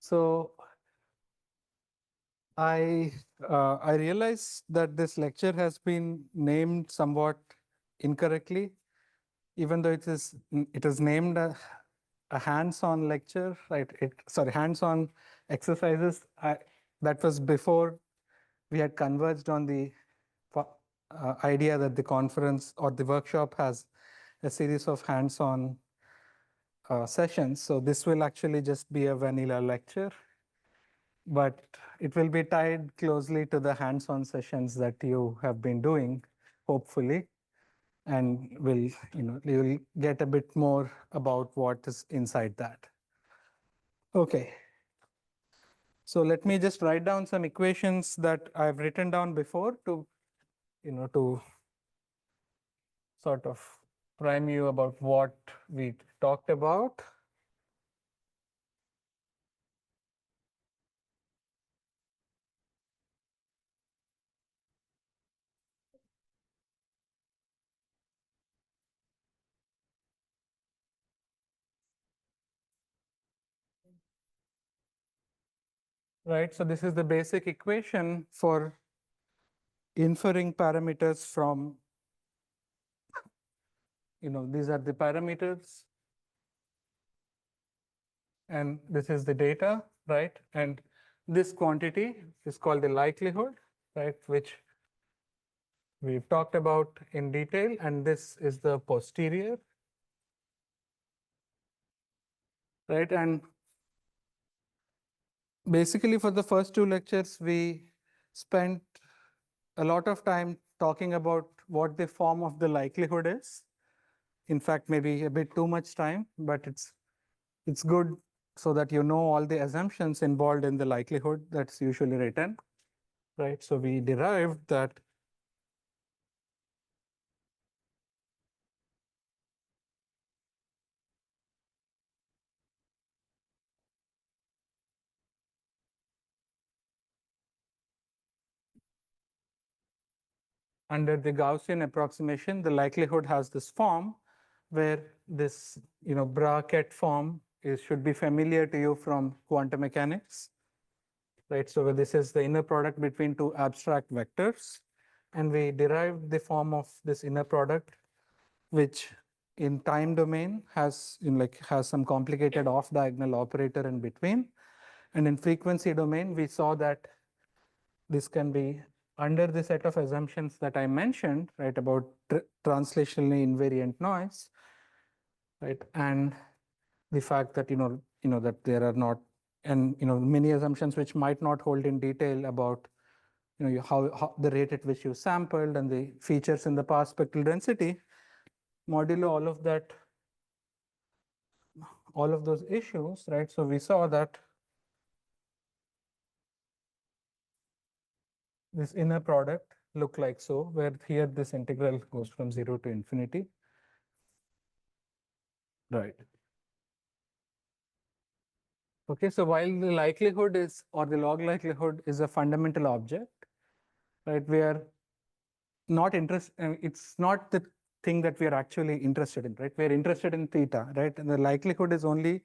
So I realize that this lecture has been named somewhat incorrectly, even though it is named a hands-on lecture, right? Sorry, hands-on exercises. That was before we had converged on the idea that the conference or the workshop has a series of hands-on sessions. So this will actually just be a vanilla lecture, but it will be tied closely to the hands-on sessions that you have been doing, hopefully, and you'll get a bit more about what is inside that. Okay. So let me just write down some equations that I've written down before to sort of prime you about what we talked about. Right, so this is the basic equation for inferring parameters from, these are the parameters and this is the data, right? And this quantity is called the likelihood, right, which we've talked about in detail, and this is the posterior, right? And basically for the first two lectures, we spent a lot of time talking about what the form of the likelihood is. In fact, maybe a bit too much time, but it's good so that you know all the assumptions involved in the likelihood that's usually written, right? So we derived that under the Gaussian approximation, the likelihood has this form where this bracket form should be familiar to you from quantum mechanics, right? So this is the inner product between two abstract vectors, and we derived the form of this inner product, which in time domain has has some complicated off diagonal operator in between, and in frequency domain we saw that this can be under the set of assumptions that I mentioned, right, about translationally invariant noise, right, and the fact that that there are not, and many assumptions which might not hold in detail about how the rate at which you sampled and the features in the past spectral density, modulo all of those issues, right? So we saw that this inner product look like so, where here this integral goes from 0 to infinity. Right. Okay, so while the likelihood is, or the log likelihood is a fundamental object, right, we are not interested, it's not the thing that we are actually interested in, right? We are interested in theta, right? And the likelihood is only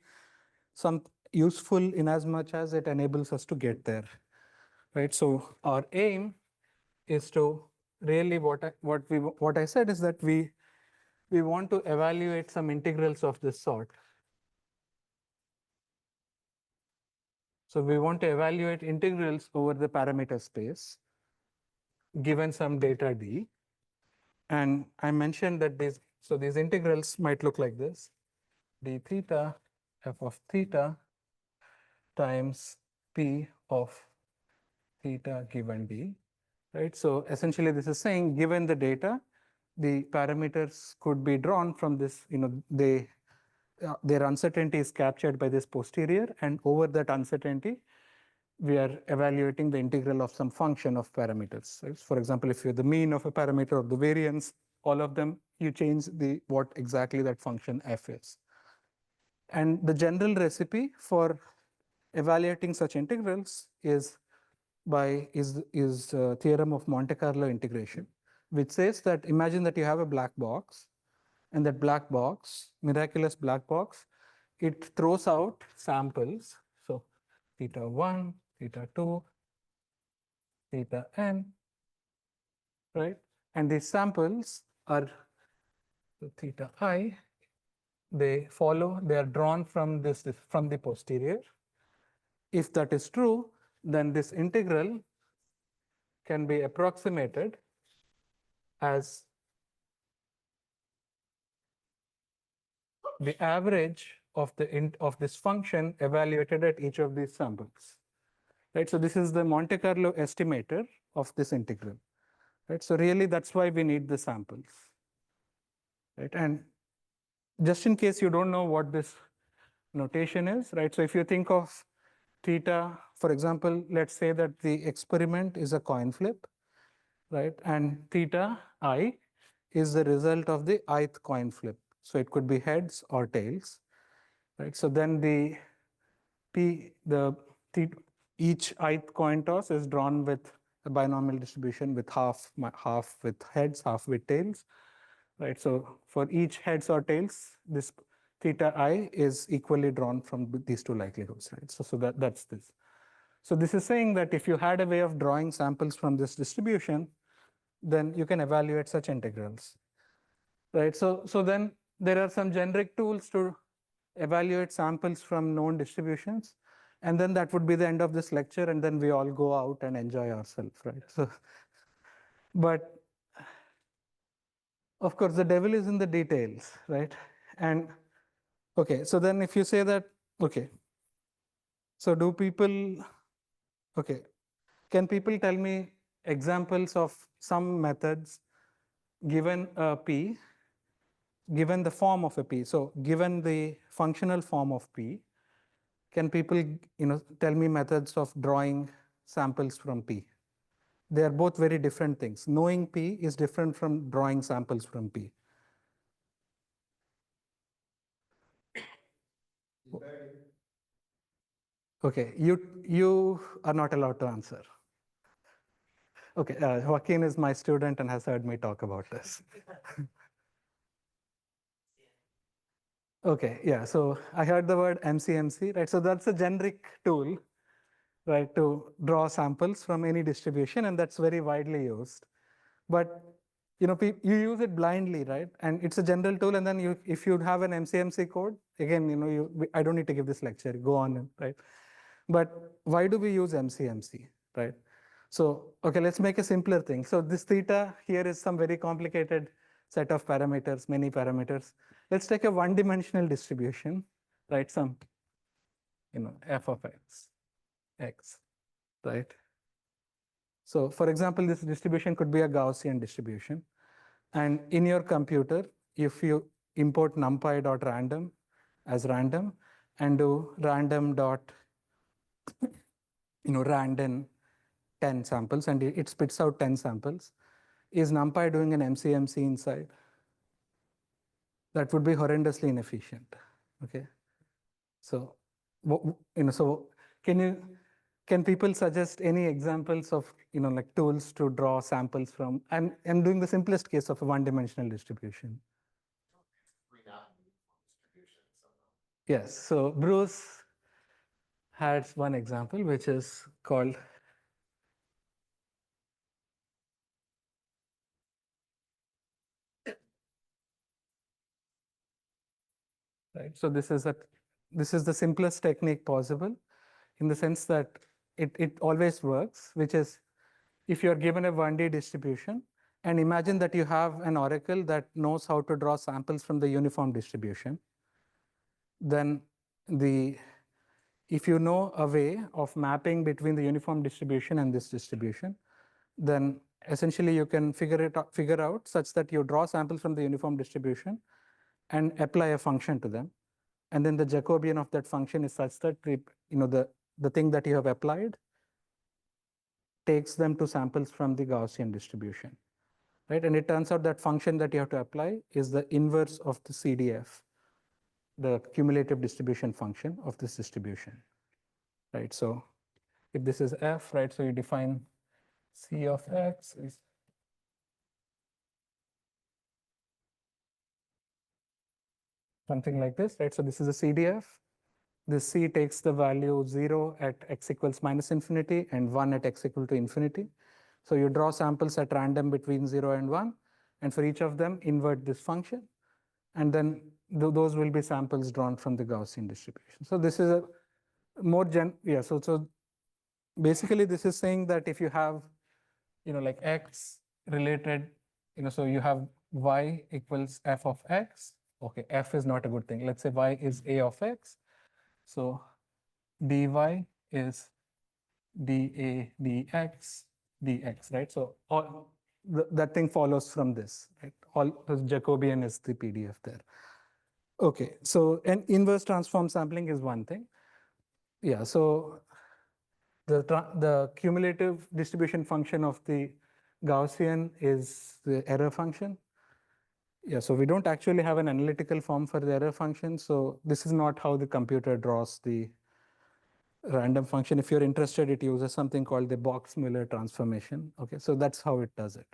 some useful in as much as it enables us to get there, right? So our aim is to really what I said is that we want to evaluate some integrals of this sort. So we want to evaluate integrals over the parameter space given some data d. And I mentioned that these integrals might look like this: d theta f of theta times p of theta given d, right? So essentially this is saying, given the data, the parameters could be drawn from this, their uncertainty is captured by this posterior, and over that uncertainty, we are evaluating the integral of some function of parameters. Right? For example, if you're the mean of a parameter or the variance, all of them, you change what exactly that function f is. And the general recipe for evaluating such integrals is theorem of Monte Carlo integration, which says that imagine that you have a black box, and that black box, miraculous black box, it throws out samples. So theta 1, theta 2, theta n, right? And these samples are theta I, they are drawn from from the posterior. If that is true, then this integral can be approximated as the average of this function evaluated at each of these samples, right? So this is the Monte Carlo estimator of this integral, right? So really, that's why we need the samples, right? And just in case you don't know what this notation is, right? So if you think of theta, for example, let's say that the experiment is a coin flip, right? And theta I is the result of the ith coin flip. So it could be heads or tails, right? So then each ith coin toss is drawn with a binomial distribution with half with heads, half with tails, right? So for each heads or tails, this theta I is equally drawn from these two likelihoods, right? So that's this. So this is saying that if you had a way of drawing samples from this distribution, then you can evaluate such integrals, right? So then there are some generic tools to evaluate samples from known distributions, and then that would be the end of this lecture, and then we all go out and enjoy ourselves, right? So, but of course, the devil is in the details, right? And okay, so then if you say that, okay, so do people, okay, can people tell me examples of some methods given a P, given the form of a P? So given the functional form of P, can people tell me methods of drawing samples from P? They are both very different things. Knowing P is different from drawing samples from P. Okay, you are not allowed to answer. Okay, Joaquin is my student and has heard me talk about this. Okay, yeah, so I heard the word MCMC, right? So that's a generic tool, right, to draw samples from any distribution, and that's very widely used. But you use it blindly, right? And it's a general tool, and then if you have an MCMC code, again, I don't need to give this lecture, go on, right? But why do we use MCMC, right? So, okay, let's make a simpler thing. So this theta here is some very complicated set of parameters, many parameters. Let's take a one-dimensional distribution, right? Some, f of x, right? So for example, this distribution could be a Gaussian distribution. And in your computer, if you import numpy.random as random and do random dot, random 10 samples, and it spits out 10 samples, is NumPy doing an MCMC inside? That would be horrendously inefficient. Okay, so so can people suggest any examples of like tools to draw samples from? I'm doing the simplest case of a one-dimensional distribution. Yes, so Bruce has one example which is called right. So this is the simplest technique possible, in the sense that it always works, which is if you're given a 1D distribution, and imagine that you have an oracle that knows how to draw samples from the uniform distribution, then if you know a way of mapping between the uniform distribution and this distribution, then essentially you can figure out such that you draw samples from the uniform distribution and apply a function to them. And then the Jacobian of that function is such that the thing that you have applied takes them to samples from the Gaussian distribution, right? And it turns out that function that you have to apply is the inverse of the CDF, the cumulative distribution function of this distribution, right? So if this is f, right, so you define C of x is something like this, right? So this is a CDF, this C takes the value 0 at x equals minus infinity and 1 at x equal to infinity. So you draw samples at random between 0 and 1, and for each of them, invert this function. And then those will be samples drawn from the Gaussian distribution. So this is a more so basically this is saying that if you have, like x related, so you have y equals f of x. Okay, f is not a good thing. Let's say y is a of x. So dy is dA dx dx, right? So all that thing follows from this, right? All this Jacobian is the PDF there. Okay, so an inverse transform sampling is one thing. Yeah, so the cumulative distribution function of the Gaussian is the error function. Yeah, so we don't actually have an analytical form for the error function. So this is not how the computer draws the random function. If you're interested, it uses something called the Box-Miller transformation. Okay, so that's how it does it.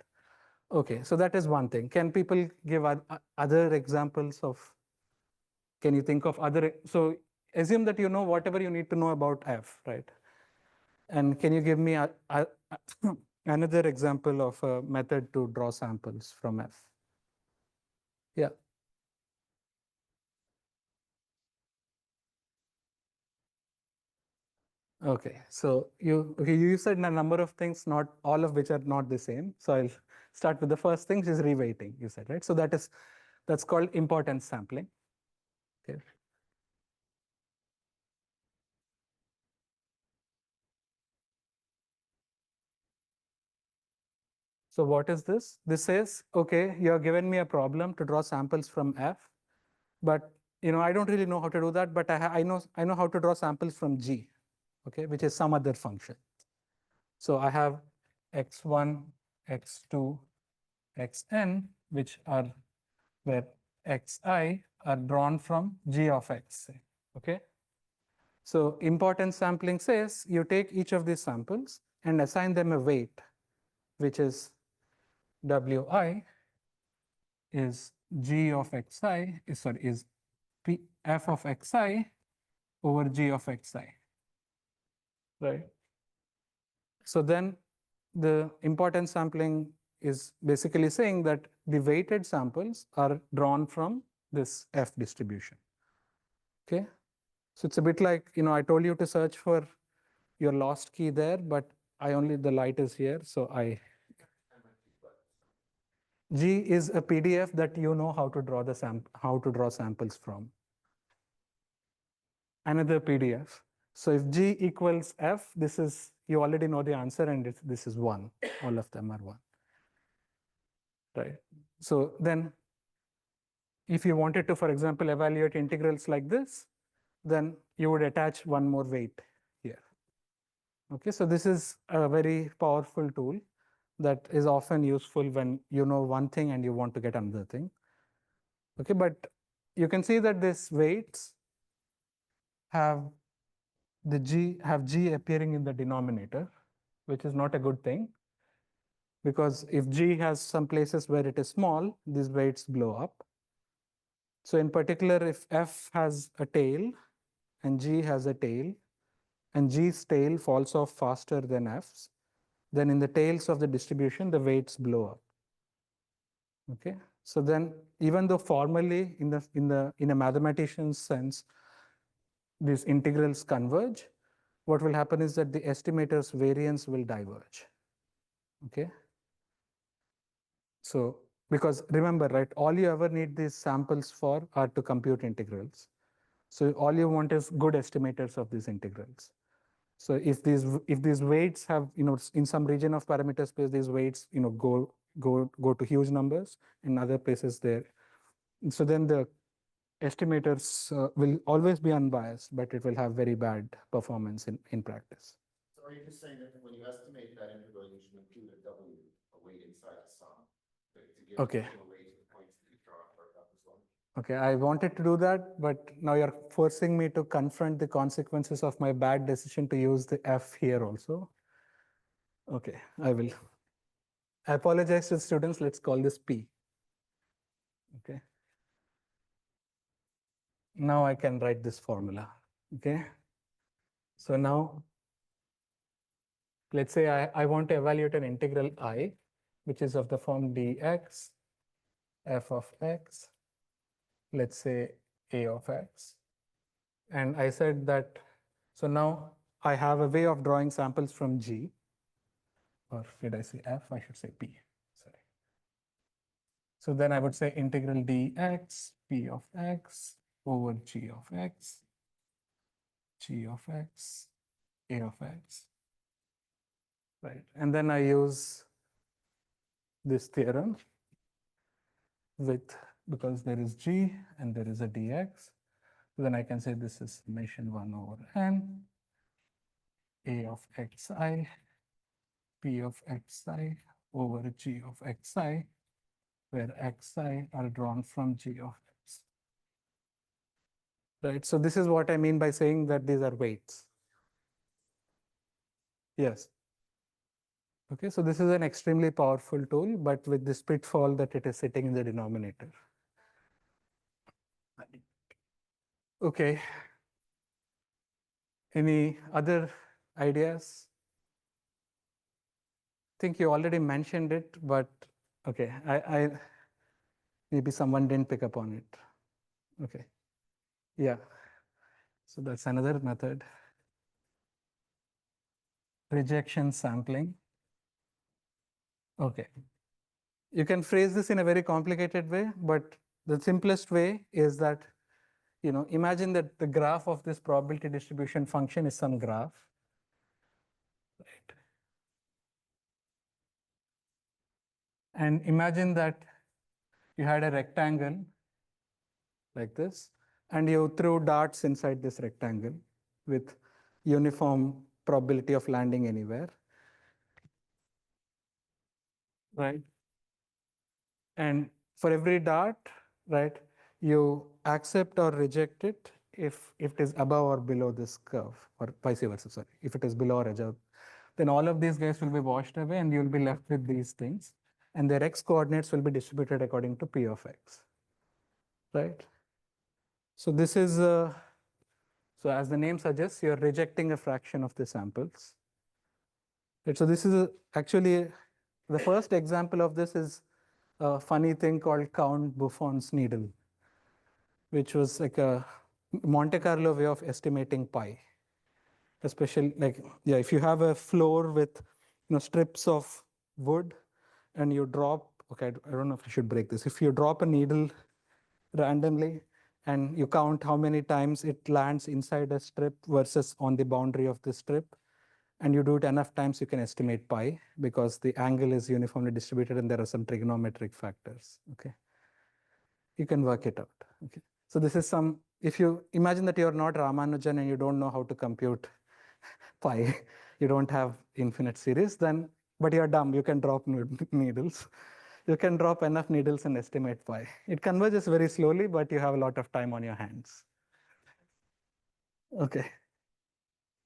Okay, so that is one thing. Can people give other examples of, can you think of other, so assume that you know whatever you need to know about f, right? And can you give me another example of a method to draw samples from f? Yeah. Okay, so you said a number of things, not all of which are not the same. So I'll start with the first thing, which is reweighting, you said, right? So that's called importance sampling. Okay. So what is this? This says, okay, you have given me a problem to draw samples from f, but I don't really know how to do that, but I know how to draw samples from g, okay, which is some other function. So I have x1, x2, xn, which are where xi are drawn from g of x, okay? So importance sampling says you take each of these samples and assign them a weight, which is wi is g of xi, is p f of xi over g of xi, right? So then the importance sampling is basically saying that the weighted samples are drawn from this f distribution, okay? So it's a bit like, I told you to search for your lost key there, but the light is here, so G is a PDF that you know how to draw samples from. Another PDF. So if G equals F, you already know the answer, and this is 1. All of them are 1. Right? So then if you wanted to, for example, evaluate integrals like this, then you would attach one more weight here. Okay, so this is a very powerful tool that is often useful when you know one thing and you want to get another thing. Okay, but you can see that these weights have G appearing in the denominator, which is not a good thing, because if G has some places where it is small, these weights blow up. So in particular, if F has a tail and G has a tail, and G's tail falls off faster than F's, then in the tails of the distribution, the weights blow up. Okay, so then even though formally in a mathematician's sense, these integrals converge, what will happen is that the estimator's variance will diverge. Okay, so because remember, right, all you ever need these samples for are to compute integrals. So all you want is good estimators of these integrals. So if these weights have, in some region of parameter space, these weights, go to huge numbers. In other places there, so then the estimators will always be unbiased, but it will have very bad performance in practice. So are you just saying that when you estimate that integral, you should include a W, a weight inside the sum, to give Okay. additional weight to the points that you draw for as well? Okay, I wanted to do that, but now you're forcing me to confront the consequences of my bad decision to use the F here also. Okay, I will. I apologize to students. Let's call this P. Okay. Now I can write this formula. Okay. So now let's say I want to evaluate an integral I, which is of the form dx f of x, let's say a of x. And I said that, so now I have a way of drawing samples from G, or did I say F? I should say P, sorry. So then I would say integral dx P of x over G of x, G of x, A of x, right? And then I use this theorem with, because there is G and there is a dx, then I can say this is summation 1 over n, A of xi, P of xi over G of xi, where xi are drawn from G of x. Right, so this is what I mean by saying that these are weights. Yes. Okay, so this is an extremely powerful tool, but with this pitfall that it is sitting in the denominator. Okay. Any other ideas? I think you already mentioned it, but okay, I maybe someone didn't pick up on it. Okay. Yeah. So that's another method. Rejection sampling. Okay. You can phrase this in a very complicated way, but the simplest way is that, imagine that the graph of this probability distribution function is some graph, right? And imagine that you had a rectangle like this, and you threw darts inside this rectangle with uniform probability of landing anywhere, right? And for every dart, right, you accept or reject it if it is above or below this curve, or vice versa, sorry. If it is below or above, then all of these guys will be washed away and you'll be left with these things. And their x coordinates will be distributed according to P of x, right? So this is, so as the name suggests, you're rejecting a fraction of the samples. Right? So this is actually, the first example of this is a funny thing called Count Buffon's needle, which was like a Monte Carlo way of estimating pi. Especially like, yeah, if you have a floor with strips of wood and you drop, okay, I don't know if I should break this. If you drop a needle randomly and you count how many times it lands inside a strip versus on the boundary of the strip, and you do it enough times, you can estimate pi because the angle is uniformly distributed and there are some trigonometric factors. Okay, you can work it out. Okay, so this is some, if you imagine that you're not Ramanujan and you don't know how to compute pi, you don't have infinite series, then, but you're dumb, you can drop needles. You can drop enough needles and estimate pi. It converges very slowly, but you have a lot of time on your hands. Okay.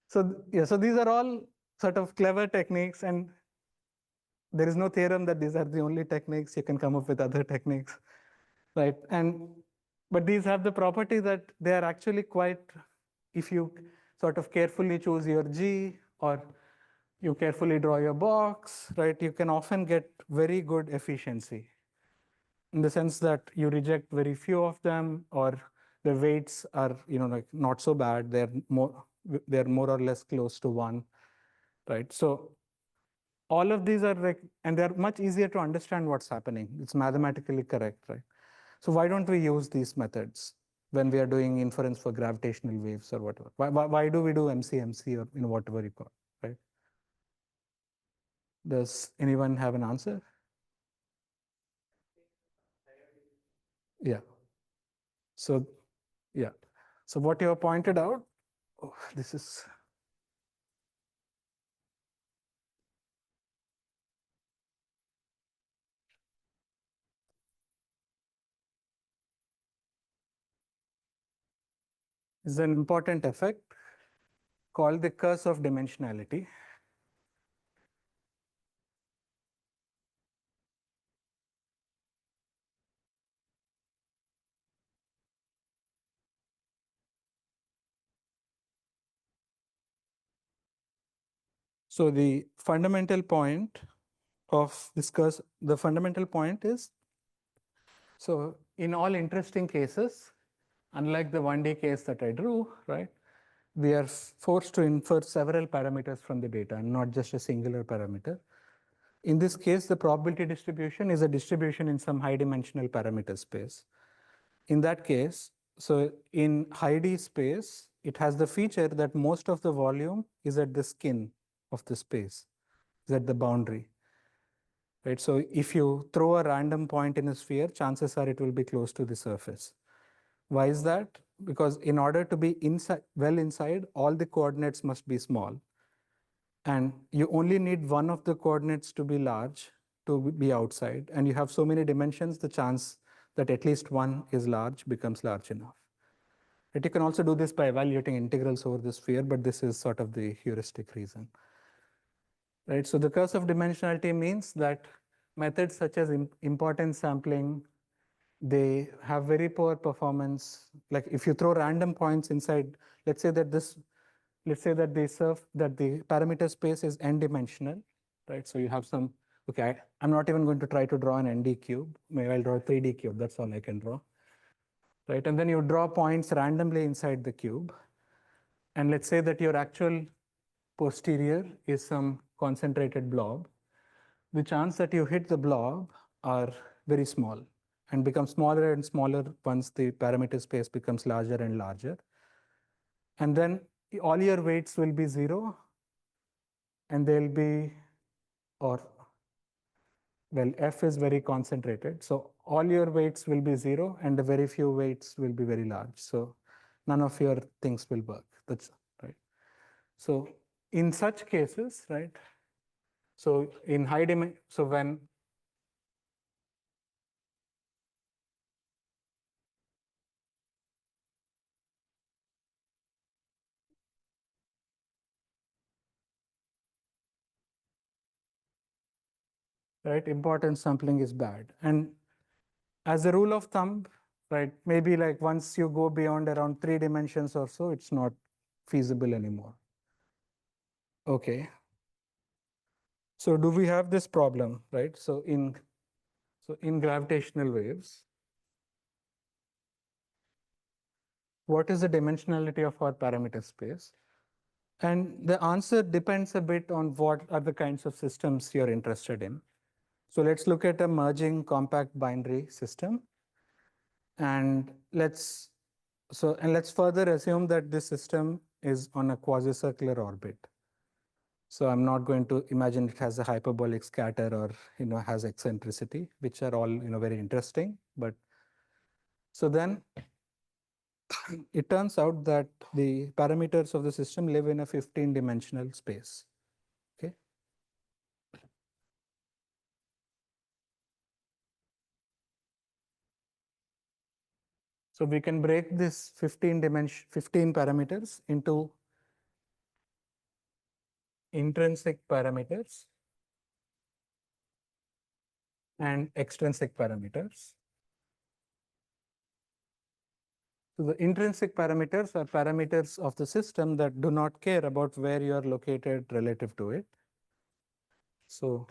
So yeah, so these are all sort of clever techniques, and there is no theorem that these are the only techniques. You can come up with other techniques, right? And but these have the property that they are actually quite, if you sort of carefully choose your G or you carefully draw your box, right? You can often get very good efficiency in the sense that you reject very few of them, or the weights are, like not so bad. They're more or less close to one, right? So all of these are like, and they're much easier to understand what's happening. It's mathematically correct, right? So why don't we use these methods when we are doing inference for gravitational waves or whatever? Why do we do MCMC or whatever you call it, right? Does anyone have an answer? Yeah. So yeah. So what you have pointed out, oh, this is an important effect called the curse of dimensionality. So the fundamental point of this curse, the fundamental point is, so in all interesting cases, unlike the 1D case that I drew, right, we are forced to infer several parameters from the data and not just a singular parameter. In this case, the probability distribution is a distribution in some high dimensional parameter space. In that case, so in high D space, it has the feature that most of the volume is at the skin of the space, is at the boundary. Right? So if you throw a random point in a sphere, chances are it will be close to the surface. Why is that? Because in order to be inside, well inside, all the coordinates must be small. And you only need one of the coordinates to be large to be outside. And you have so many dimensions, the chance that at least one is large becomes large enough. But you can also do this by evaluating integrals over the sphere, but this is sort of the heuristic reason. Right? So the curse of dimensionality means that methods such as importance sampling, they have very poor performance. Like if you throw random points inside, let's say that the parameter space is n-dimensional, right? So you have some, okay, I'm not even going to try to draw an ND cube. Maybe I'll draw a 3D cube. That's all I can draw, right? And then you draw points randomly inside the cube. And let's say that your actual posterior is some concentrated blob. The chance that you hit the blob are very small and become smaller and smaller once the parameter space becomes larger and larger. And then all your weights will be 0, and they'll be, or well, F is very concentrated. So all your weights will be 0 and the very few weights will be very large. So none of your things will work. That's right. So in such cases, right? So in high dimension, so when right, importance sampling is bad. And as a rule of thumb, right, maybe like once you go beyond around 3 dimensions or so, it's not feasible anymore. Okay. So do we have this problem, right? So in gravitational waves, what is the dimensionality of our parameter space? And the answer depends a bit on what are the kinds of systems you're interested in. So let's look at a merging compact binary system. And let's further assume that this system is on a quasi-circular orbit. So I'm not going to imagine it has a hyperbolic scatter or has eccentricity, which are all very interesting. But so then it turns out that the parameters of the system live in a 15-dimensional space. Okay. So we can break this 15 parameters into intrinsic parameters and extrinsic parameters. So the intrinsic parameters are parameters of the system that do not care about where you are located relative to it. So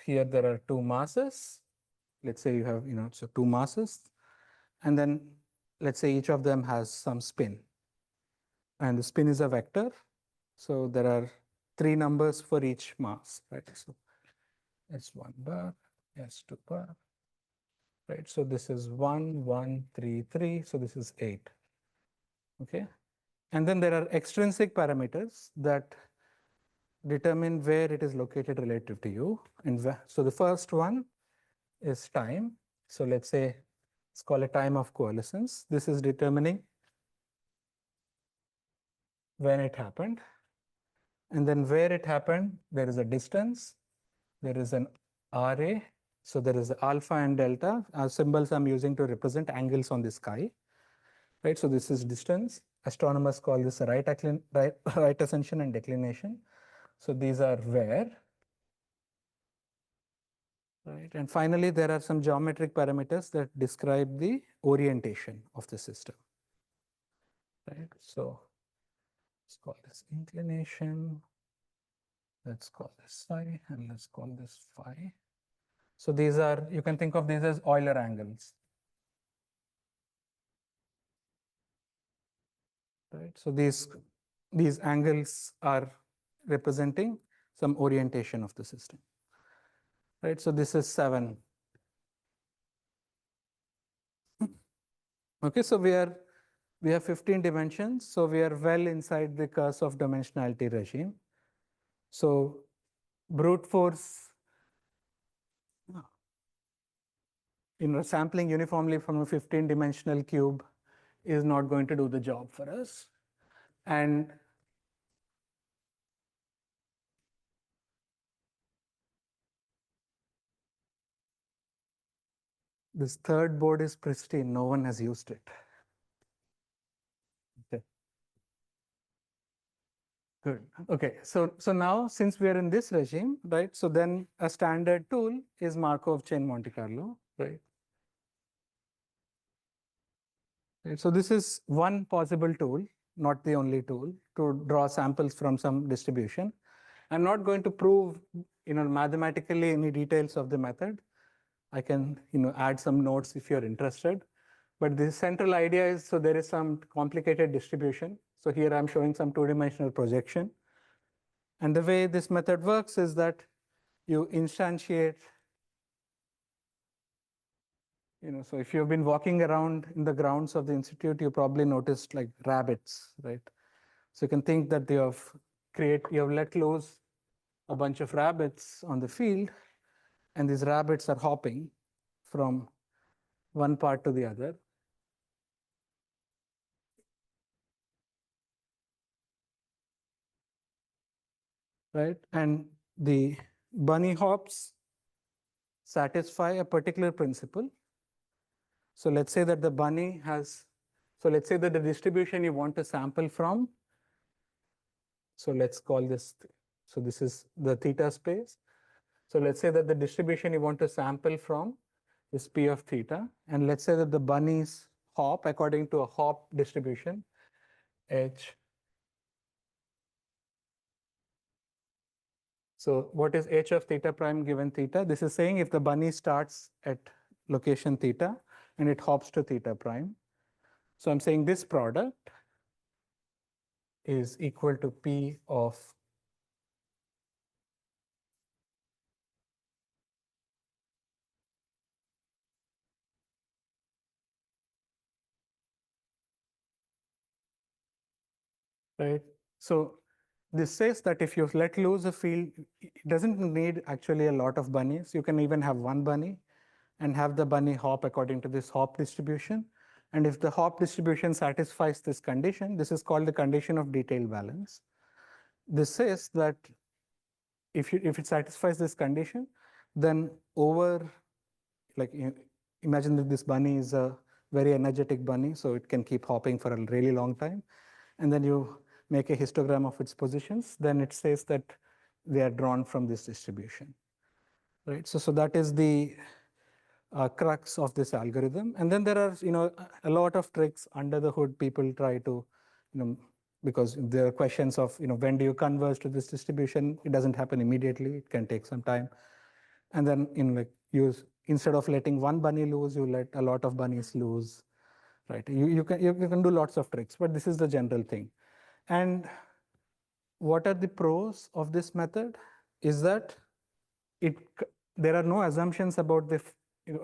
here there are two masses. Let's say you have, so two masses. And then let's say each of them has some spin. And the spin is a vector. So there are 3 numbers for each mass, right? So S1 bar, S2 bar, right? So this is 1, 1, 3, 3. So this is 8. Okay. And then there are extrinsic parameters that determine where it is located relative to you. And so the first one is time. So let's say let's call it time of coalescence. This is determining when it happened. And then where it happened, there is a distance, there is an RA. So there is alpha and delta, symbols I'm using to represent angles on the sky. Right, so this is distance. Astronomers call this a right ascension and declination. So these are where. Right, and finally, there are some geometric parameters that describe the orientation of the system. Right, so let's call this inclination. Let's call this psi, and let's call this phi. So these are, you can think of these as Euler angles. Right. So these angles are representing some orientation of the system. Right. So this is 7. Okay. So we have 15 dimensions. So we are well inside the curse of dimensionality regime. So brute force, sampling uniformly from a 15-dimensional cube is not going to do the job for us. And this third board is pristine. No one has used it. Okay. Good. Okay. So now, since we are in this regime, right? So then a standard tool is Markov chain Monte Carlo, right? So this is one possible tool, not the only tool, to draw samples from some distribution. I'm not going to prove, mathematically any details of the method. I can, add some notes if you're interested. But the central idea is, so there is some complicated distribution. So here I'm showing some two-dimensional projection. And the way this method works is that you instantiate, so if you've been walking around in the grounds of the institute, you probably noticed like rabbits, right? So you can think that you have let loose a bunch of rabbits on the field, and these rabbits are hopping from one part to the other. Right? And the bunny hops satisfy a particular principle. So let's say that the bunny has, so let's say that the distribution you want to sample from, so let's call this, so this is the theta space. So let's say that the distribution you want to sample from is P of theta. And let's say that the bunnies hop according to a hop distribution, H. So what is H of theta prime given theta? This is saying if the bunny starts at location theta and it hops to theta prime. So I'm saying this product is equal to P of right. So this says that if you let loose a field, it doesn't need actually a lot of bunnies. You can even have one bunny and have the bunny hop according to this hop distribution. And if the hop distribution satisfies this condition, this is called the condition of detail balance. This says that if it satisfies this condition, then over, like, imagine that this bunny is a very energetic bunny, so it can keep hopping for a really long time. And then you make a histogram of its positions, then it says that they are drawn from this distribution, right? So that is the crux of this algorithm. And then there are, a lot of tricks under the hood. People try to, because there are questions of, when do you converge to this distribution? It doesn't happen immediately. It can take some time. And then, instead of letting one bunny loose, you let a lot of bunnies loose, right? You can do lots of tricks, but this is the general thing. And what are the pros of this method? Is that there are no assumptions about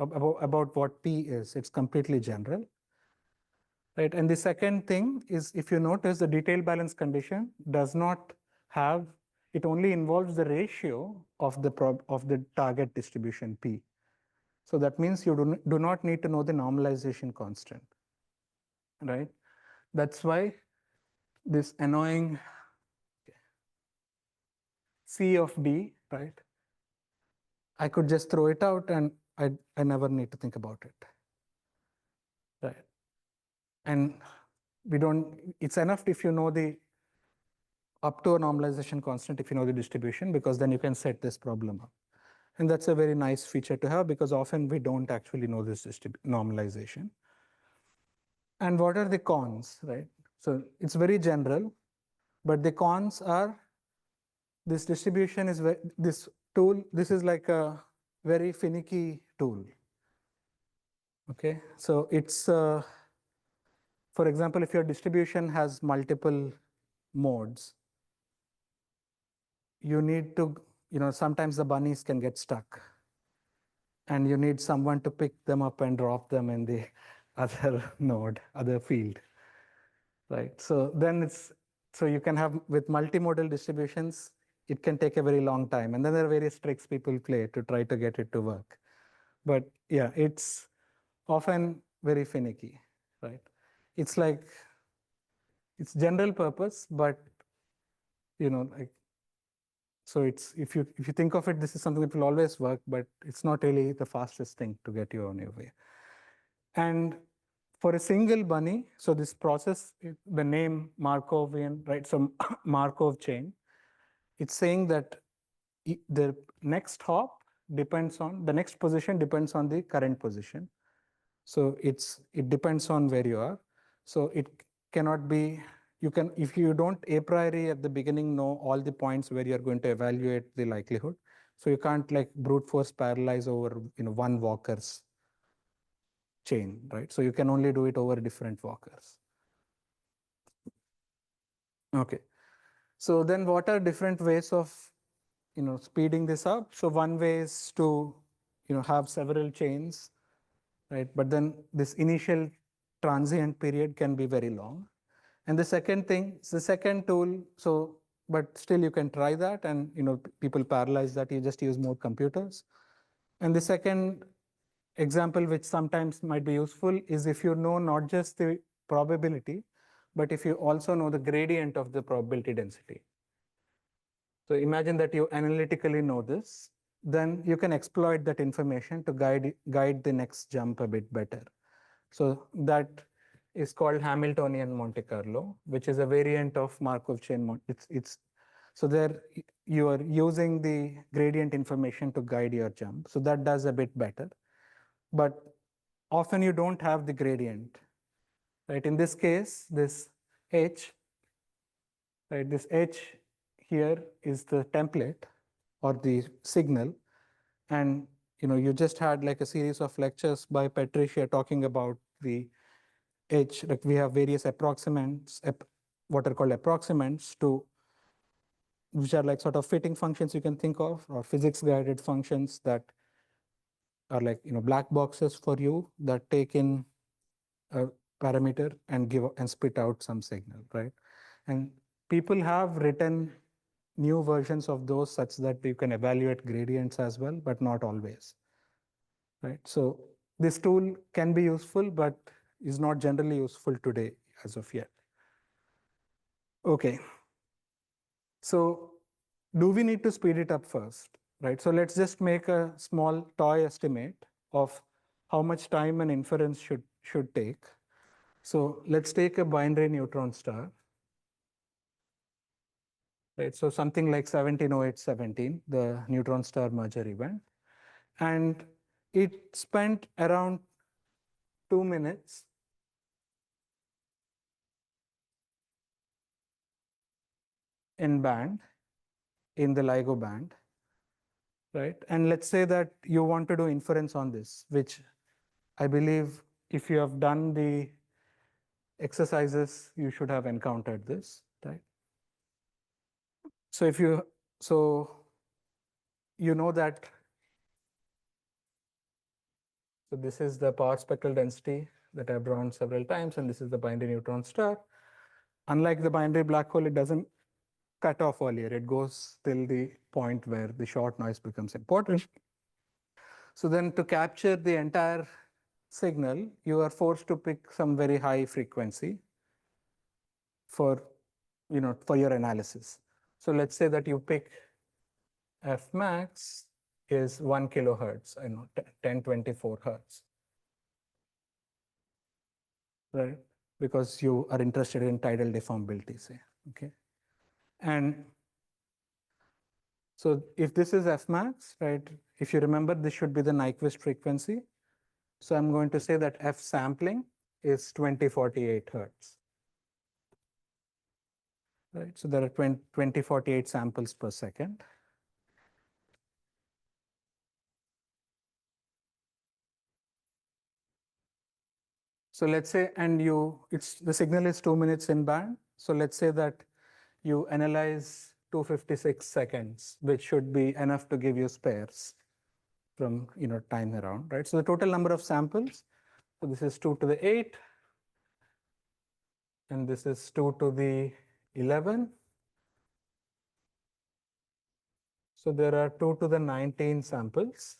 about what P is. It's completely general, right? And the second thing is, if you notice, the detail balance condition does not have, it only involves the ratio of the target distribution P. So that means you do not need to know the normalization constant, right? That's why this annoying C of D, right? I could just throw it out and I never need to think about it, right? And it's enough if you know the up to a normalization constant, if you know the distribution, because then you can set this problem up. And that's a very nice feature to have, because often we don't actually know this normalization. And what are the cons, right? So it's very general, But the cons are this distribution is this tool. This is like a very finicky tool. Okay, so it's for example, if your distribution has multiple modes, you need to, sometimes the bunnies can get stuck, and you need someone to pick them up and drop them in the other node, other field, right? So then so you can have with multimodal distributions, it can take a very long time. And then there are various tricks people play to try to get it to work. But yeah, it's often very finicky, right? It's like, it's general purpose, but like, so it's, if you think of it, this is something that will always work, but it's not really the fastest thing to get you on your way. And for a single bunny, so this process, the name Markovian, right? So Markov chain, it's saying that the next hop depends on, the next position depends on the current position. So it depends on where you are. So it cannot be, if you don't a priori at the beginning know all the points where you're going to evaluate the likelihood. So you can't like brute force parallelize over one walker's chain, right? So you can only do it over different walkers. Okay. So then what are different ways of speeding this up? So one way is to have several chains, right? But then this initial transient period can be very long. And the second thing, the second tool, so but still you can try that, and people parallelize that, you just use more computers. And the second example, which sometimes might be useful, is if you know not just the probability, but if you also know the gradient of the probability density. So imagine that you analytically know this, then you can exploit that information to guide the next jump a bit better. So that is called Hamiltonian Monte Carlo, which is a variant of Markov chain. So there you are using the gradient information to guide your jump. So that does a bit better. But often you don't have the gradient, right? In this case, this H, right? This H here is the template or the signal. And you just had like a series of lectures by Patricia talking about the H, like we have various approximants, what are called approximants to, which are like sort of fitting functions you can think of, or physics guided functions that are like black boxes for you that take in a parameter and give and spit out some signal, right? And people have written new versions of those such that you can evaluate gradients as well, but not always, right? So this tool can be useful, but is not generally useful today as of yet. Okay. So do we need to speed it up first, right? So let's just make a small toy estimate of how much time an inference should take. So let's take a binary neutron star, right? So something like 170817, the neutron star merger event. And it spent around 2 minutes in band, in the LIGO band, right? And let's say that you want to do inference on this, which I believe if you have done the exercises, you should have encountered this, right? So if you, so you know that, so this is the power spectral density that I've drawn several times, and this is the binary neutron star. Unlike the binary black hole, it doesn't cut off earlier. It goes till the point where the short noise becomes important. So then to capture the entire signal, you are forced to pick some very high frequency for, for your analysis. So let's say that you pick F max is 1 kilohertz, 1024 hertz, right? Because you are interested in tidal deformability, say, okay? And so if this is F max, right, if you remember, this should be the Nyquist frequency. So I'm going to say that F sampling is 2048 hertz. right? So there are 2048 samples per second. So let's say, and the signal is 2 minutes in band. So let's say that you analyze 256 seconds, which should be enough to give you spares from time around, right? So the total number of samples, so this is 2 to the 8, and this is 2 to the 11. So there are 2 to the 19 samples,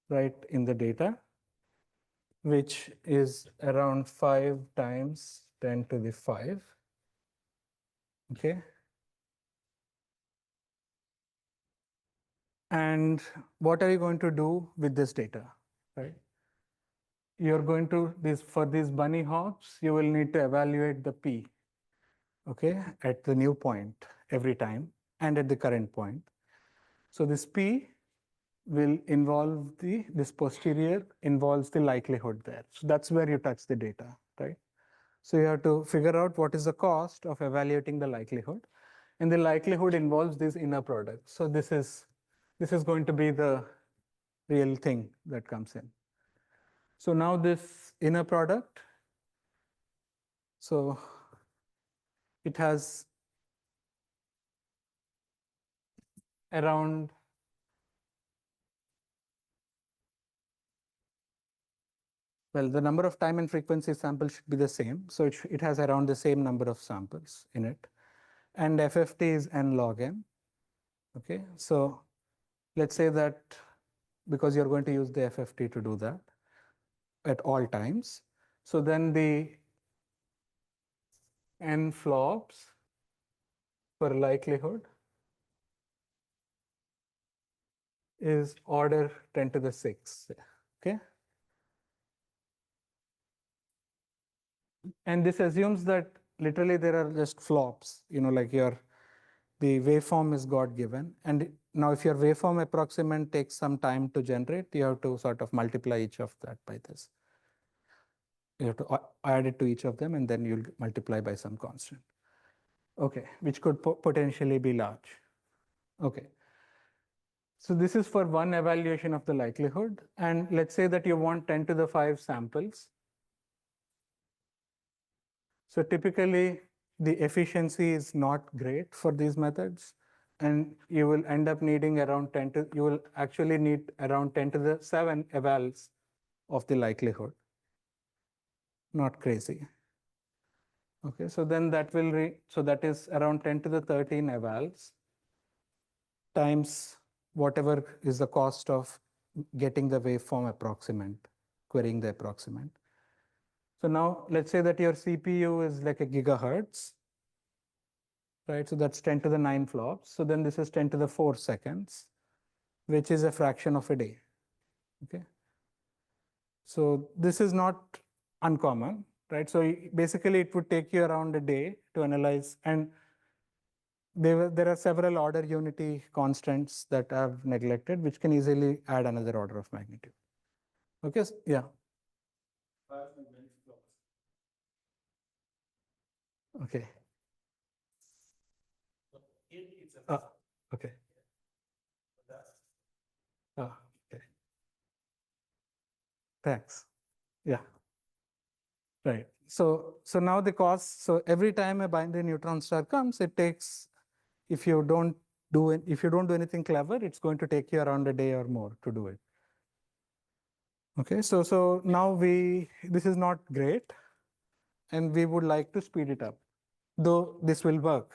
right, in the data, which is around 5 times 10 to the 5. Okay. And what are you going to do with this data, right? You're going to, for these bunny hops, you will need to evaluate the P, okay, at the new point every time and at the current point. So this P will involve this posterior involves the likelihood there. So that's where you touch the data, right? So you have to figure out what is the cost of evaluating the likelihood. And the likelihood involves these inner products. So this is going to be the real thing that comes in. So now this inner product, so it has around well, the number of time and frequency samples should be the same. So it has around the same number of samples in it. And FFT is n log n. Okay, so let's say that because you're going to use the FFT to do that at all times. So then the n flops for likelihood is order 10 to the 6. Okay. And this assumes that literally there are just flops, like the waveform is God given. And now if your waveform approximant takes some time to generate, you have to sort of multiply each of that by this. You have to add it to each of them, and then you'll multiply by some constant. Okay, which could potentially be large. Okay. So this is for one evaluation of the likelihood. And let's say that you want 10 to the 5 samples. So typically, the efficiency is not great for these methods. And you will end up needing around you will actually need around 10 to the 7 evals of the likelihood. Not crazy. Okay, so then that will, so that is around 10 to the 13 evals times whatever is the cost of getting the waveform approximant, querying the approximant. So now let's say that your CPU is like a gigahertz, right? So that's 10 to the 9 flops. So then this is 10 to the 4 seconds, which is a fraction of a day. Okay. So this is not uncommon, right? So basically it would take you around a day to analyze, and there are several order unity constants that I've neglected, which can easily add another order of magnitude. Okay, yeah. Okay. Okay. Okay. Thanks. Yeah. Right. So now the cost. So every time a binary neutron star comes, it takes. If you don't do anything clever, it's going to take you around a day or more to do it. Okay. So now this is not great, and we would like to speed it up, though this will work.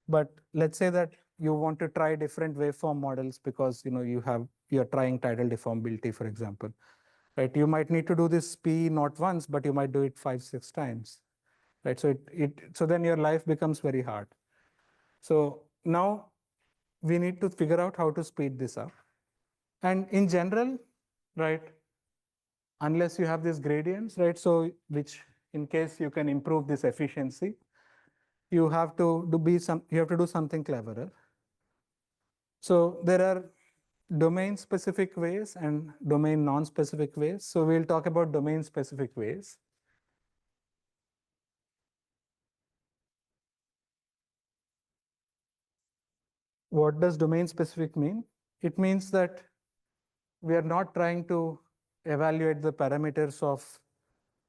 But let's say that you want to try different waveform models because you're trying tidal deformability, for example. Right, you might need to do this P not once, but you might do it 5, 6 times. Right, so then your life becomes very hard. So now we need to figure out how to speed this up. And in general, right, unless you have these gradients, right, so which in case you can improve this efficiency, you have to do something cleverer. So there are domain-specific ways and domain non-specific ways. So we'll talk about domain-specific ways. What does domain specific mean? It means that we are not trying to evaluate the parameters of,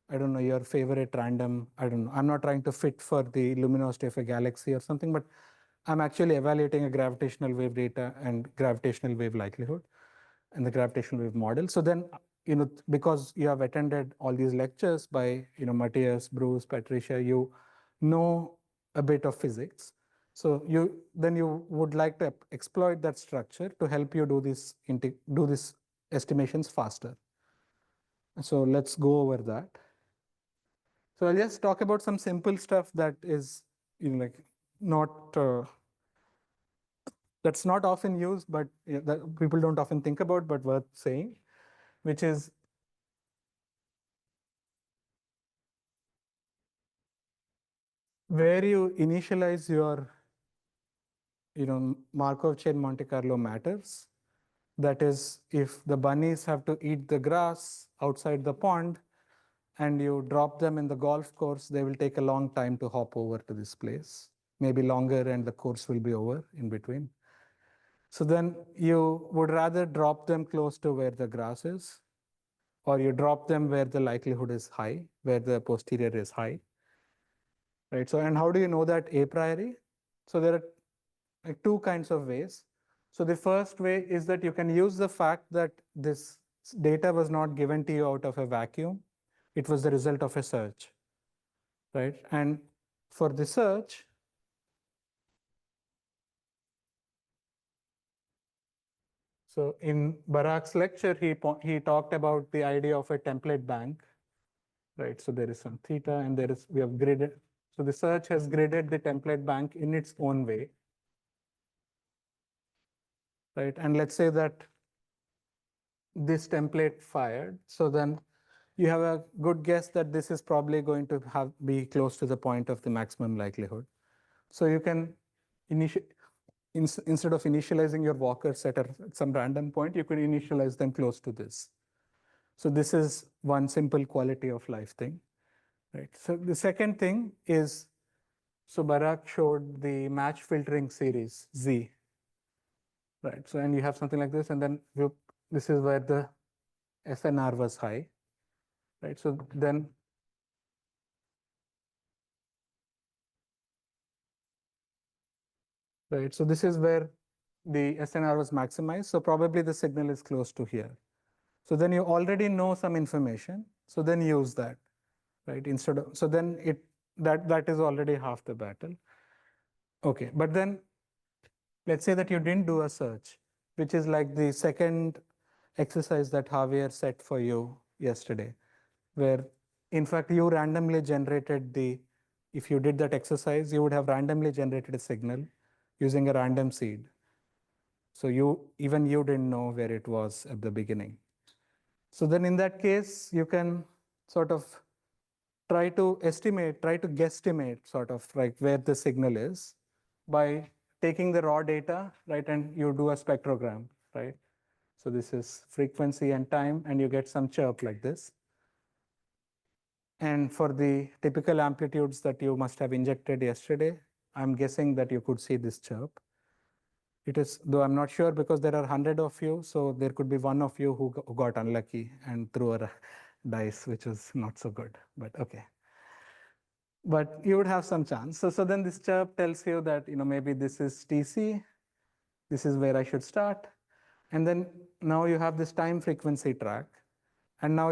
I don't know, your favorite random, I don't know, I'm not trying to fit for the luminosity of a galaxy or something, but I'm actually evaluating a gravitational wave data and gravitational wave likelihood and the gravitational wave model. So then, because you have attended all these lectures by, Matthias, Bruce, Patricia, you know a bit of physics. So you would like to exploit that structure to help you do this estimations faster. So let's go over that. So I'll just talk about some simple stuff that is, like not that's not often used, but that people don't often think about, but worth saying, which is where you initialize your, Markov chain Monte Carlo matters. That is, if the bunnies have to eat the grass outside the pond and you drop them in the golf course, they will take a long time to hop over to this place, maybe longer, and the course will be over in between. So then you would rather drop them close to where the grass is, or you drop them where the likelihood is high, where the posterior is high, right? So, and how do you know that a priori? So there are like two kinds of ways. So the first way is that you can use the fact that this data was not given to you out of a vacuum. It was the result of a search, right? And for the search, so in Barak's lecture, he talked about the idea of a template bank, right? So there is some theta and we have graded. So the search has graded the template bank in its own way, right? And let's say that this template fired. So then you have a good guess that this is probably going to be close to the point of the maximum likelihood. So you can instead of initializing your walkers at some random point, you can initialize them close to this. So this is one simple quality of life thing, right? So the second thing is, so Barak showed the match filtering series Z, right? So and you have something like this, and then this is where the SNR was high, right? So then right? So this is where the SNR was maximized. So probably the signal is close to here. So then you already know some information. So then use that, right? Instead of, so then that is already half the battle. Okay, but then let's say that you didn't do a search, which is like the second exercise that Javier set for you yesterday, where in fact you randomly generated if you did that exercise, you would have randomly generated a signal using a random seed. So even you didn't know where it was at the beginning. So then in that case, you can sort of try to guesstimate sort of like where the signal is by taking the raw data, right? And you do a spectrogram, right? So this is frequency and time, and you get some chirp like this. And for the typical amplitudes that you must have injected yesterday, I'm guessing that you could see this chirp. It is, though I'm not sure because there are 100 of you, so there could be one of you who got unlucky and threw a dice, which was not so good, but okay. But you would have some chance. So then this chirp tells you that, maybe this is TC, this is where I should start. And then now you have this time frequency track. And now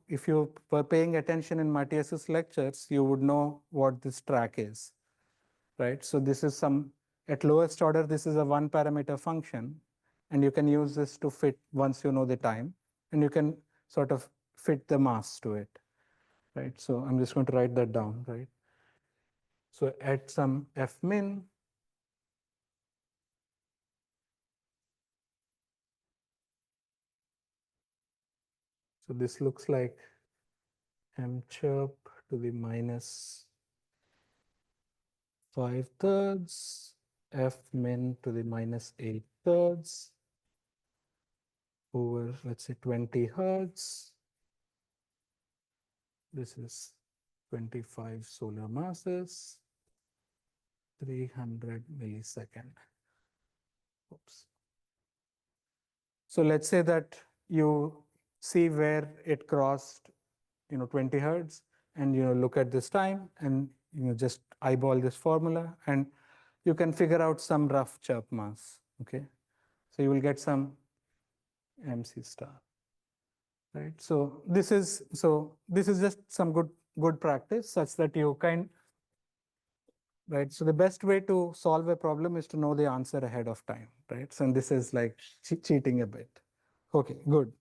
if you were paying attention in Matthias's lectures, you would know what this track is, right? So this is at lowest order, this is a one parameter function. And you can use this to fit once you know the time. And you can sort of fit the mass to it, right? So I'm just going to write that down, right? So at some F min, so this looks like M chirp to the minus 5/3, F min to the minus 8/3 over, let's say, 20 hertz. This is 25 solar masses, 300 millisecond. Oops. So let's say that you see where it crossed, 20 hertz, and look at this time, and just eyeball this formula, and you can figure out some rough chirp mass. Okay, so you will get some MC star, right? So this is just some good practice, such that you can, right? So the best way to solve a problem is to know the answer ahead of time, right? So and this is like cheating a bit. Okay, good.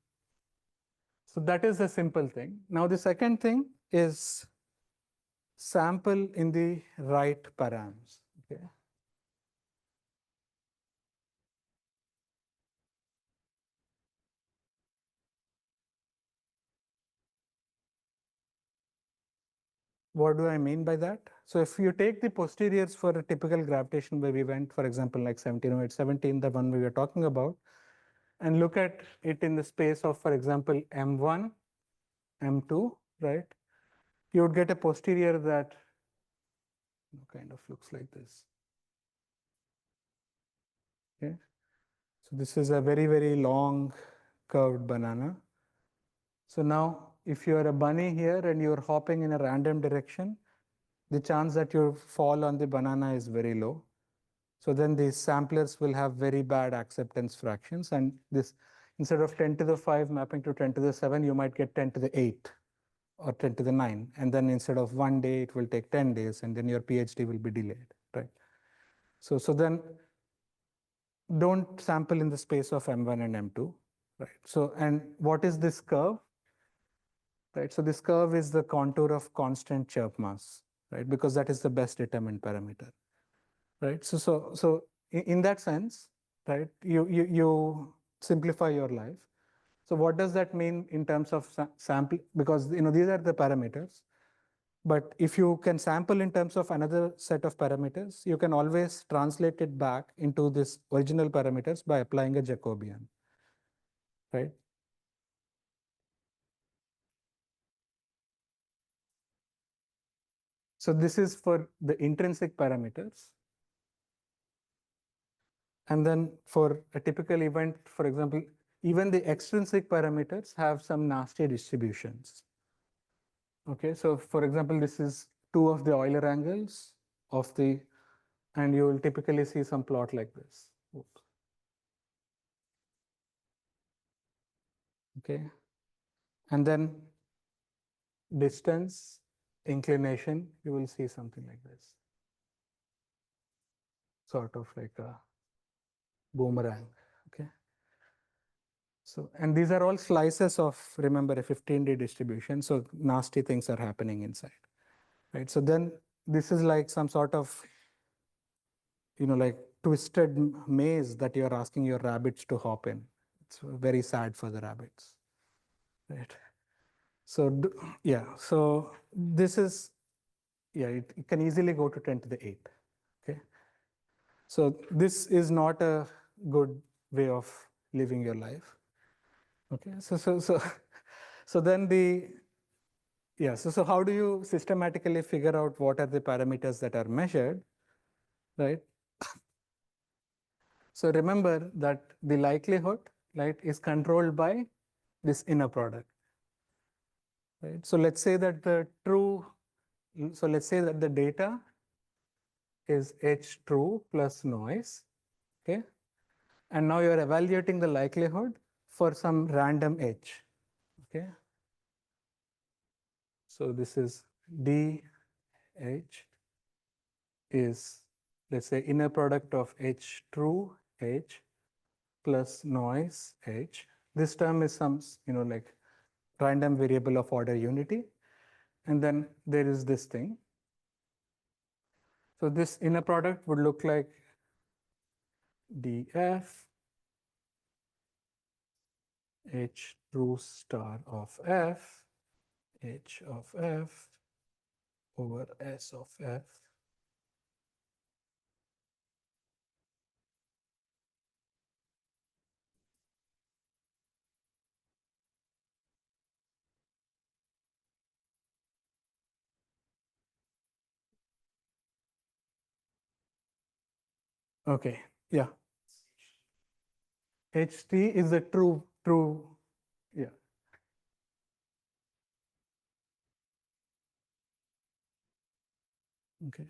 So that is a simple thing. Now the second thing is sample in the right params. Okay. What do I mean by that? So if you take the posteriors for a typical gravitational wave event, for example, like 170817, the one we were talking about, and look at it in the space of, for example, M1, M2, right? You would get a posterior that kind of looks like this. Okay. So this is a very, very long curved banana. So now if you're a bunny here and you're hopping in a random direction, the chance that you fall on the banana is very low. So then these samplers will have very bad acceptance fractions. And this, instead of 10 to the 5 mapping to 10 to the 7, you might get 10 to the 8 or 10 to the 9. And then instead of 1 day, it will take 10 days, and then your PhD will be delayed, right? So then don't sample in the space of M1 and M2, right? So, and what is this curve? Right, so this curve is the contour of constant chirp mass, right? Because that is the best determined parameter, right? So in that sense, right, you simplify your life. So what does that mean in terms of sample? Because these are the parameters, but if you can sample in terms of another set of parameters, you can always translate it back into this original parameters by applying a Jacobian, right? So this is for the intrinsic parameters. And then for a typical event, for example, even the extrinsic parameters have some nasty distributions. Okay, so for example, this is two of the Euler angles of the, and you will typically see some plot like this. Oops. Okay, and then distance, inclination, you will see something like this, sort of like a boomerang. Okay. So, and these are all slices of, remember, a 15D distribution. So nasty things are happening inside, right? So then this is like some sort of, like twisted maze that you're asking your rabbits to hop in. It's very sad for the rabbits, right? So yeah, so this is, yeah, it can easily go to 10 to the 8, okay? So this is not a good way of living your life, okay? So then so how do you systematically figure out what are the parameters that are measured, right? So remember that the likelihood, right, is controlled by this inner product, right? So let's say that let's say that the data is H true plus noise, okay? And now you're evaluating the likelihood for some random H, okay? So this is DH is, let's say, inner product of H true H plus noise H. This term is some, like random variable of order unity. And then there is this thing. So this inner product would look like df H true star of f, H of f over S of f. Okay, yeah. HT is a true, yeah. Okay.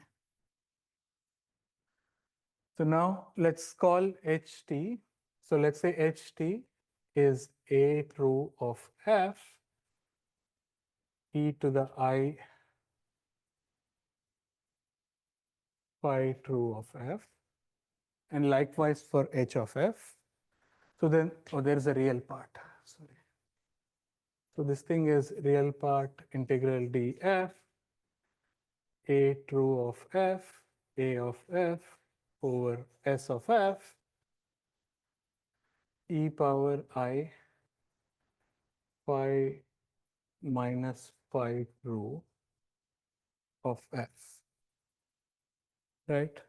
So now let's call HT. So let's say HT is A true of F, e to the I phi true of F, and likewise for H of F. So then, oh, there's a real part. Sorry. So this thing is real part integral df, A true of F, A of F over S of F, e power I phi minus phi true of F, right?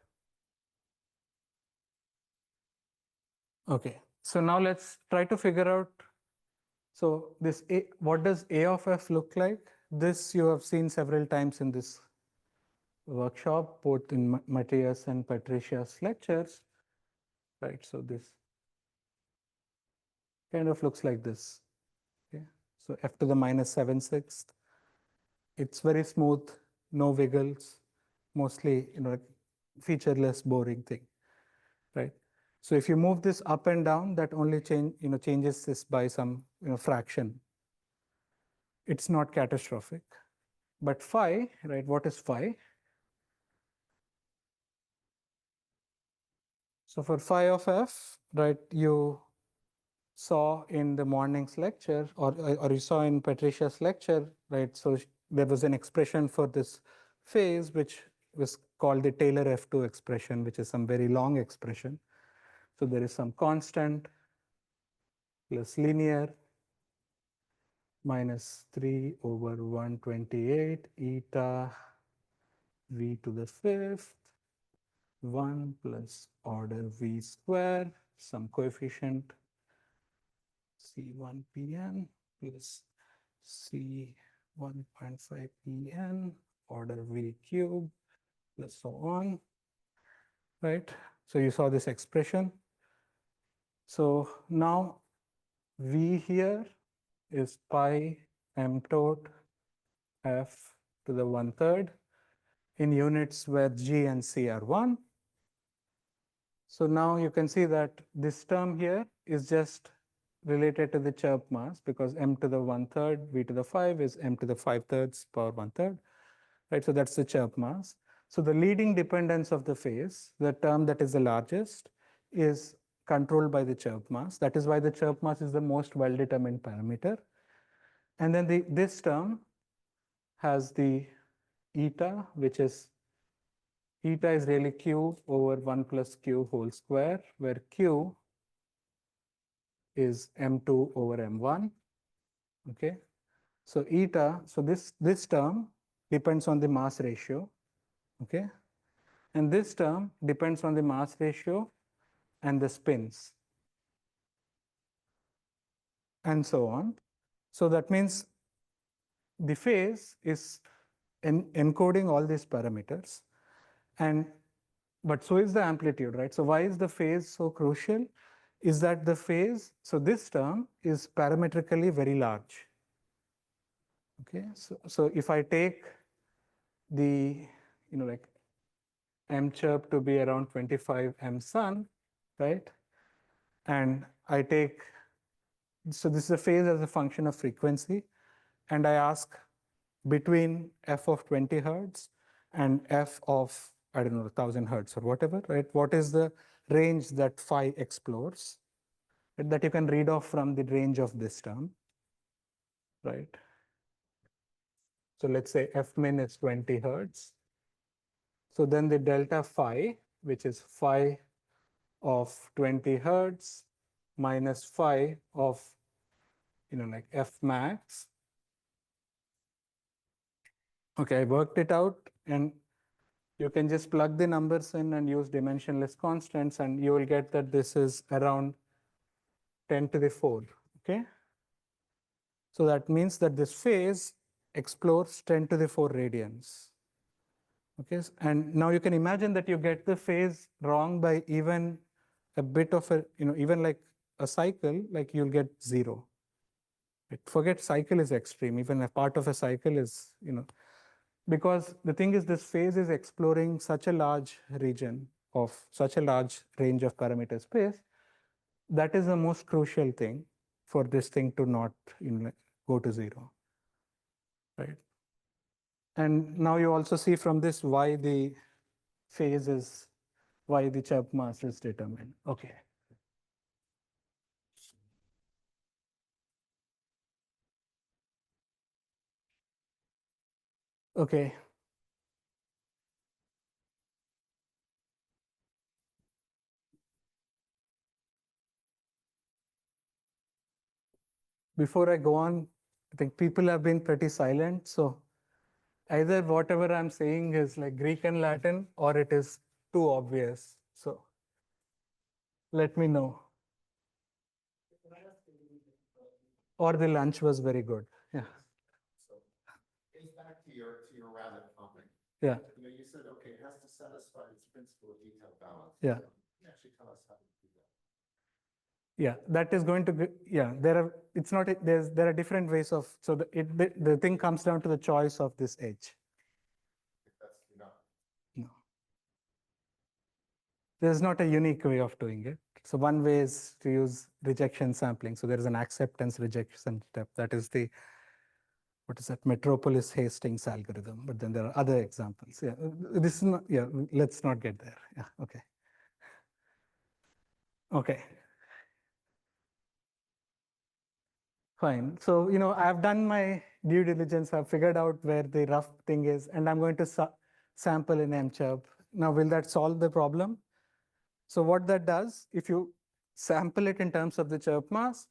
Okay, so now let's try to figure out, so this A, what does A of F look like? This you have seen several times in this workshop, both in Matthias and Patricia's lectures, right? So this kind of looks like this. Okay, so F to the minus 7/6. It's very smooth, no wiggles, mostly featureless, boring thing, right? So if you move this up and down, that only changes this by some fraction. It's not catastrophic. But phi, right? What is phi? So for phi of f, right, you saw in the morning's lecture, or you saw in Patricia's lecture, right? So there was an expression for this phase, which was called the Taylor F2 expression, which is some very long expression. So there is some constant plus linear minus 3 over 128 eta v to the fifth 1 plus order v square, some coefficient C1 Pn plus C 1.5 Pn, order v cube, plus so on, right? So you saw this expression. So now v here is pi m tot f to the 1/3 in units where g and c are 1. So now you can see that this term here is just related to the chirp mass, because m to the 1/3 v to the 5 is m to the 5/3 power 1/3, right? So that's the chirp mass. So the leading dependence of the phase, the term that is the largest, is controlled by the chirp mass. That is why the chirp mass is the most well-determined parameter. And then this term has the eta, which is eta is really q over 1 plus q whole square, where q is m2 over m1. Okay, so eta, so this term depends on the mass ratio. Okay, and this term depends on the mass ratio and the spins, and so on. So that means the phase is encoding all these parameters, but so is the amplitude, right? So why is the phase so crucial? Is that the phase, so this term is parametrically very large. Okay, so if I take the, like m chirp to be around 25 m sun, right? And I take, so this is a phase as a function of frequency, and I ask between f of 20 hertz and f of, I don't know, 1000 hertz or whatever, right? What is the range that phi explores, right? That you can read off from the range of this term, right? So let's say f min is 20 hertz. So then the delta phi, which is phi of 20 hertz minus phi of, like f max. Okay, I worked it out, and you can just plug the numbers in and use dimensionless constants, and you will get that this is around 10 to the 4. Okay, so that means that this phase explores 10 to the 4 radians. Okay, and now you can imagine that you get the phase wrong by even a bit of a, even like a cycle, like you'll get 0. Right? Forget cycle is extreme. Even a part of a cycle is, because the thing is, this phase is exploring such a large region of such a large range of parameter space. That is the most crucial thing for this thing to not go to 0. Right? And now you also see from this why the phase is, why the Chubb mass is determined. Okay. Okay. Before I go on, I think people have been pretty silent. So either whatever I'm saying is like Greek and Latin, or it is too obvious. So let me know. Or the lunch was very good. Yeah. So, getting back to your rabbit comment. Yeah. You said, okay, it has to satisfy its principle of detailed balance. Yeah. Can you actually tell us how to do that? Yeah, that is going to be, yeah, it's not, there are different ways of, so the thing comes down to the choice of this edge. If that's enough. No. There's not a unique way of doing it. So one way is to use rejection sampling. So there is an acceptance rejection step. That is the, what is that, Metropolis Hastings algorithm. But then there are other examples. Yeah, this is not, yeah, let's not get there. Yeah, okay. Okay. Fine. So, I've done my due diligence. I've figured out where the rough thing is, and I'm going to sample in MChub. Now, will that solve the problem? So what that does, if you sample it in terms of the chirp mass,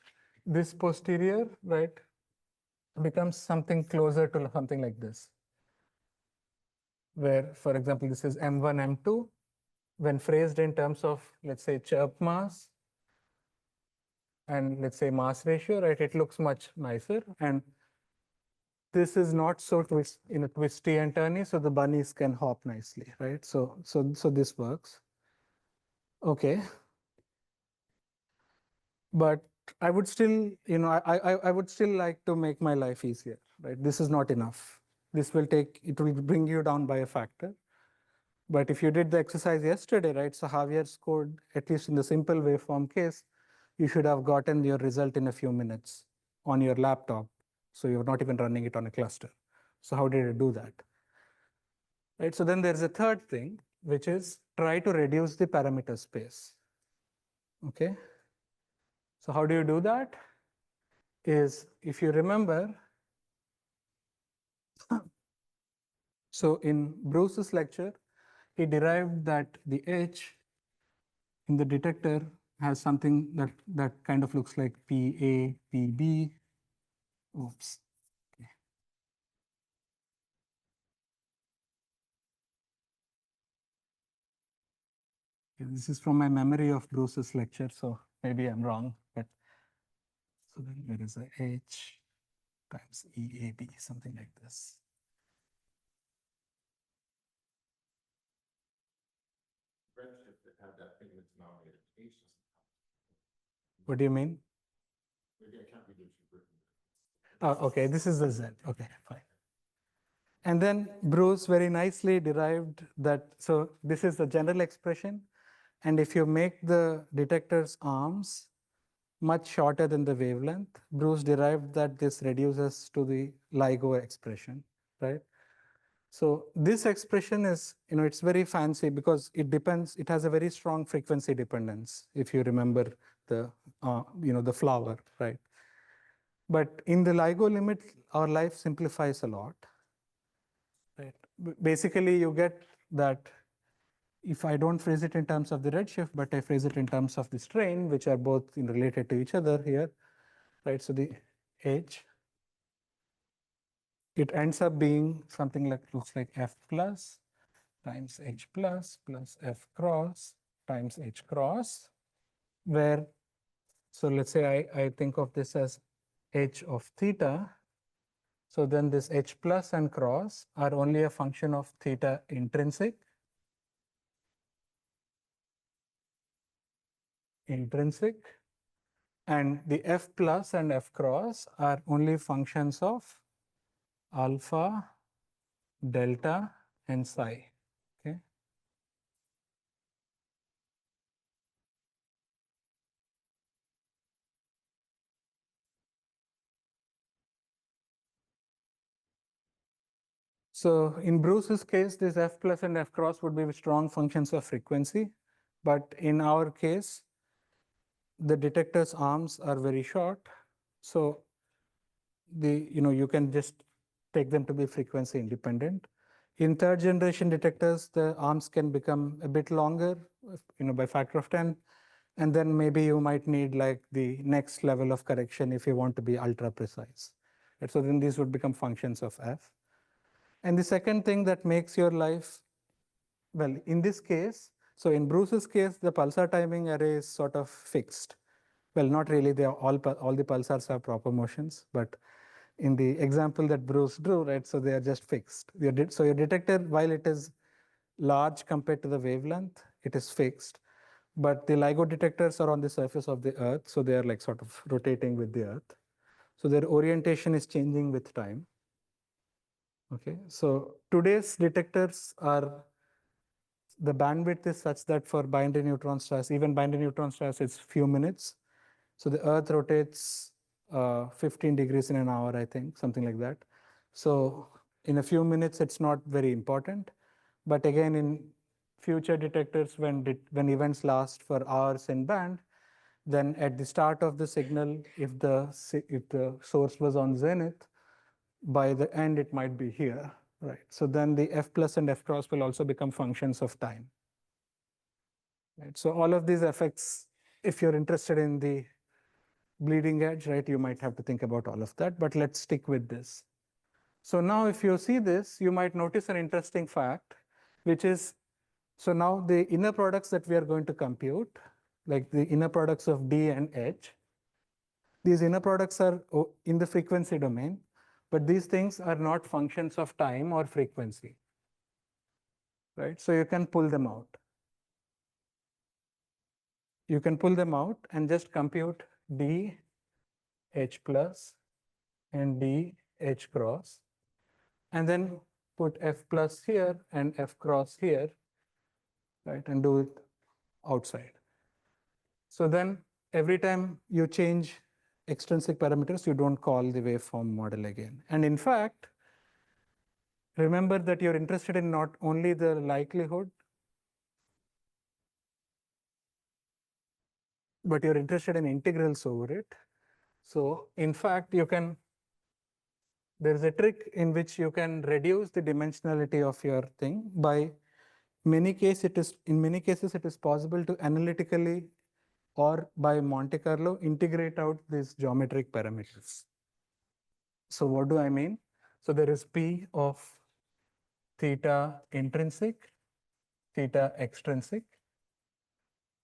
this posterior, right, becomes something closer to something like this, where, for example, this is M1, M2. When phrased in terms of, let's say, chirp mass and let's say mass ratio, right, it looks much nicer. And this is not so twisty and turny, so the bunnies can hop nicely, right? So this works. Okay. But I would still, I would still like to make my life easier, right? This is not enough. It will bring you down by a factor. But if you did the exercise yesterday, right? So Javier scored, at least in the simple waveform case, you should have gotten your result in a few minutes on your laptop. So you're not even running it on a cluster. So how did it do that? Right? So then there's a third thing, which is try to reduce the parameter space. Okay. So how do you do that? Is, if you remember, so in Bruce's lecture, he derived that the H in the detector has something that kind of looks like PA, PB. Oops. Okay. This is from my memory of Bruce's lecture, so maybe I'm wrong. But so then there is a H times EAB, something like this. Redshift that had that thing that's denominator H doesn't count. What do you mean? Maybe I can't read what you've written. Oh, okay, this is the Z. Okay, fine. And then Bruce very nicely derived that, so this is the general expression. And if you make the detector's arms much shorter than the wavelength, Bruce derived that this reduces to the LIGO expression, right? So this expression is, it's very fancy because it depends, it has a very strong frequency dependence, if you remember the, the flower, right? But in the LIGO limit, our life simplifies a lot, right? Basically, you get that if I don't phrase it in terms of the redshift, but I phrase it in terms of the strain, which are both related to each other here, right? So the H, it ends up being something like, looks like F plus times H plus F cross times H cross, where, so let's say I think of this as H of theta. So then this H plus and cross are only a function of theta intrinsic. And the f plus and f cross are only functions of alpha, delta, and psi. Okay. So in Bruce's case, this f plus and f cross would be strong functions of frequency. But in our case, the detector's arms are very short. So you can just take them to be frequency independent. In third generation detectors, the arms can become a bit longer, by factor of 10. And then maybe you might need like the next level of correction if you want to be ultra precise. Right? So then these would become functions of f. And the second thing that makes your life, well, in this case, so in Bruce's case, the pulsar timing array is sort of fixed. Well, not really. They are all the pulsars have proper motions, but in the example that Bruce drew, right, so they are just fixed. So your detector, while it is large compared to the wavelength, it is fixed. But the LIGO detectors are on the surface of the Earth, so they are like sort of rotating with the Earth. So their orientation is changing with time. Okay, so today's detectors are, the bandwidth is such that for binary neutron stars, even binary neutron stars, it's few minutes. So the Earth rotates 15 degrees in an hour, I think, something like that. So in a few minutes, it's not very important. But again, in future detectors, when events last for hours in band, then at the start of the signal, if the source was on zenith, by the end, it might be here, right? So then the f plus and f cross will also become functions of time. Right? So all of these effects, if you're interested in the bleeding edge, right, you might have to think about all of that, but let's stick with this. So now if you see this, you might notice an interesting fact, which is, so now the inner products that we are going to compute, like the inner products of D and H, these inner products are in the frequency domain, but these things are not functions of time or frequency, right? So you can pull them out. You can pull them out and just compute D, H plus, and D, H cross, and then put f plus here and f cross here, right, and do it outside. So then every time you change extrinsic parameters, you don't call the waveform model again. And in fact, remember that you're interested in not only the likelihood, but you're interested in integrals over it. So in fact, there's a trick in which you can reduce the dimensionality of your thing by in many cases it is possible to analytically or by Monte Carlo integrate out these geometric parameters. So what do I mean? So there is P of theta intrinsic, theta extrinsic,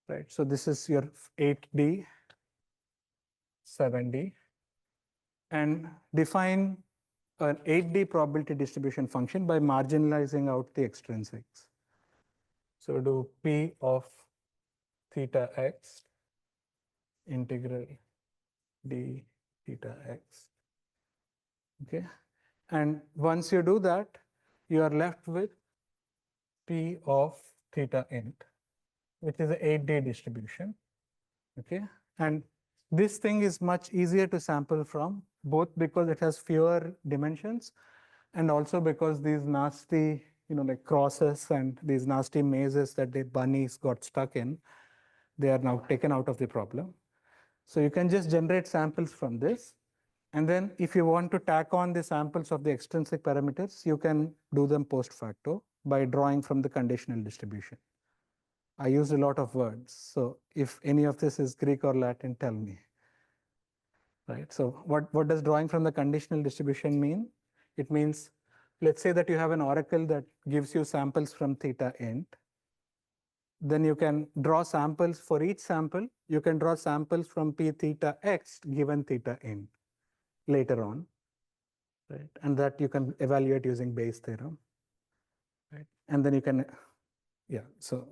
right? So this is your 8D, 7D, and define an 8D probability distribution function by marginalizing out the extrinsics. So do P of theta x integral d theta x. Okay. And once you do that, you are left with P of theta int, which is an 8D distribution. Okay. And this thing is much easier to sample from, both because it has fewer dimensions and also because these nasty, like crosses and these nasty mazes that the bunnies got stuck in, they are now taken out of the problem. So you can just generate samples from this. And then if you want to tack on the samples of the extrinsic parameters, you can do them post facto by drawing from the conditional distribution. I used a lot of words. So if any of this is Greek or Latin, tell me. Right? So what does drawing from the conditional distribution mean? It means, let's say that you have an oracle that gives you samples from theta int. Then you can draw samples for each sample. You can draw samples from P theta x given theta int later on. Right? And that you can evaluate using Bayes' theorem. Right? And then you can, yeah, so,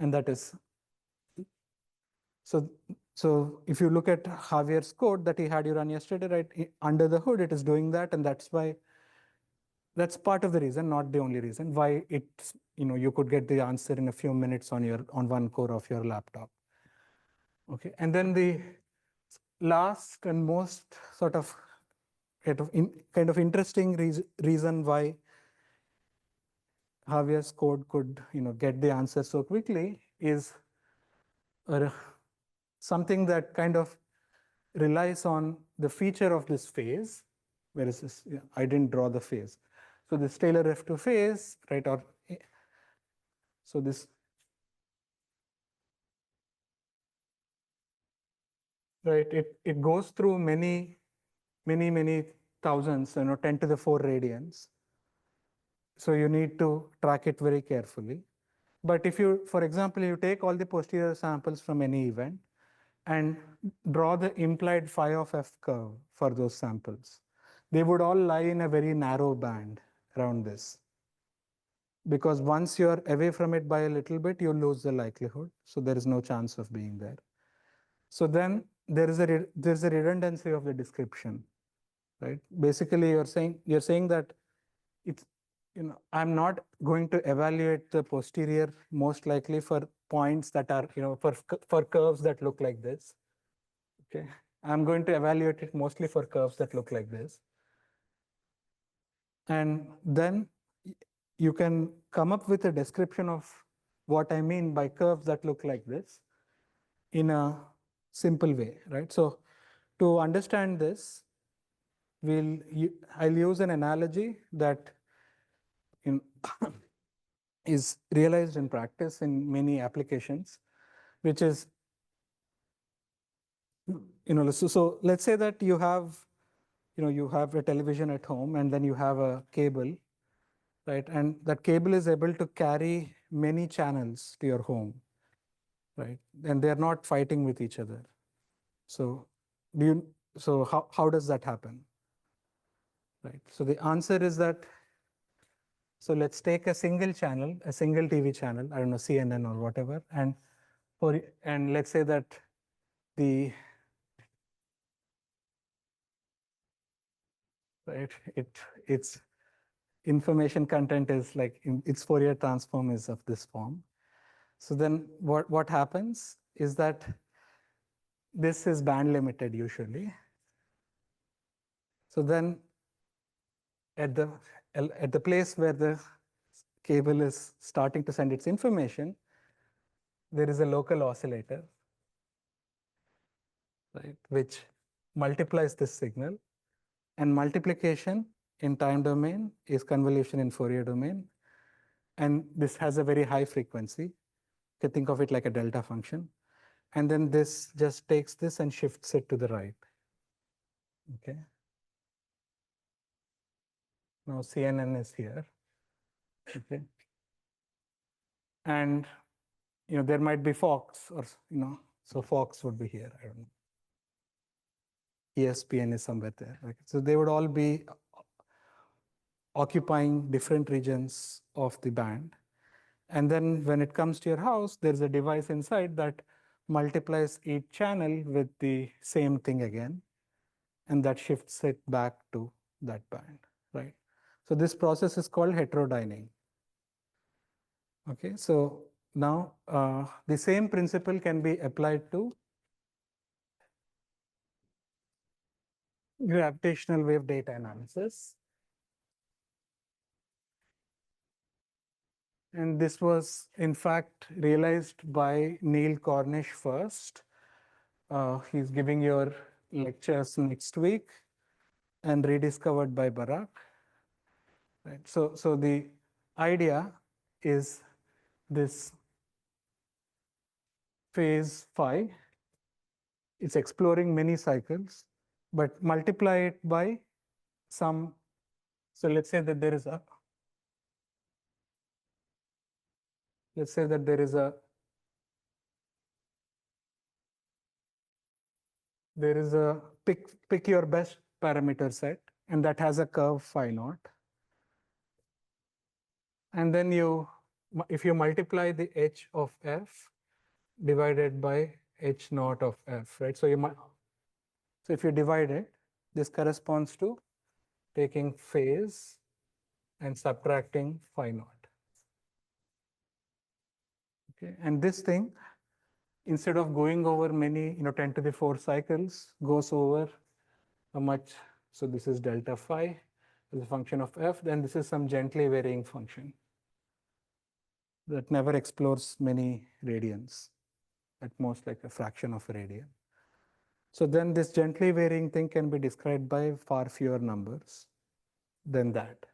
and that is, so So if you look at Javier's code that he had you run yesterday, right, under the hood, it is doing that, and that's why, that's part of the reason, not the only reason, why it's, you could get the answer in a few minutes on one core of your laptop. Okay, and then the last and most sort of kind of interesting reason why Javier's code could, get the answer so quickly is something that kind of relies on the feature of this phase. Where is this? Yeah, I didn't draw the phase. So this Taylor F2 phase, right? Or so this, right? It goes through many thousands, 10 to the 4 radians. So you need to track it very carefully. But if you, for example, you take all the posterior samples from any event and draw the implied phi of f curve for those samples, they would all lie in a very narrow band around this. Because once you're away from it by a little bit, you lose the likelihood. So there is no chance of being there. So then there's a redundancy of the description, right? Basically, you're saying that it's, I'm not going to evaluate the posterior most likely for points that are, for curves that look like this. Okay, I'm going to evaluate it mostly for curves that look like this. And then you can come up with a description of what I mean by curves that look like this in a simple way, right? So to understand this, I'll use an analogy that is realized in practice in many applications, which is, so let's say that you have a television at home, and then you have a cable, right? And that cable is able to carry many channels to your home, right? And they're not fighting with each other. So how does that happen? Right. So the answer is that, so let's take a single channel, a single TV channel, I don't know, CNN or whatever, and let's say that the right, its information content is like its Fourier transform is of this form. So then what happens is that this is band limited usually. So then at the place where the cable is starting to send its information, there is a local oscillator, right, which multiplies this signal. And multiplication in time domain is convolution in Fourier domain. And this has a very high frequency. You can think of it like a delta function. And then this just takes this and shifts it to the right. Okay. Now CNN is here. Okay. And there might be Fox, or so Fox would be here. I don't know. ESPN is somewhere there. Right? So they would all be occupying different regions of the band. And then when it comes to your house, there's a device inside that multiplies each channel with the same thing again, and that shifts it back to that band, right? So this process is called heterodyning. Okay, so now the same principle can be applied to gravitational wave data analysis. And this was, in fact, realized by Neil Cornish first. He's giving your lectures next week, and rediscovered by Barak. Right? So the idea is this phase phi. It's exploring many cycles, but multiply it by some. So let's say that there is a, let's say that there is a, pick your best parameter set, and that has a curve phi naught. And then if you multiply the h of f divided by h naught of f, right? So you might, so if you divide it, this corresponds to taking phase and subtracting phi naught. Okay, and this thing, instead of going over many, 10 to the 4 cycles, goes over a much, so this is delta phi as a function of f, then this is some gently varying function that never explores many radians, at most like a fraction of a radian. So then this gently varying thing can be described by far fewer numbers than that,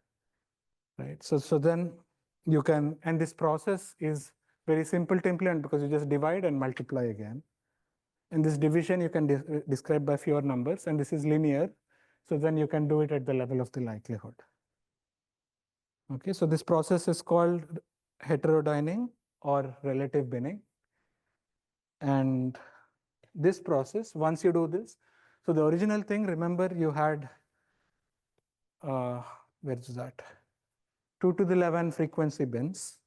right? So then you can, and this process is very simple to implement because you just divide and multiply again. And this division you can describe by fewer numbers, and this is linear. So then you can do it at the level of the likelihood. Okay, so this process is called heterodyning or relative binning. And this process, once you do this, so the original thing, remember you had, where is that? 2 to the 11 frequency bins.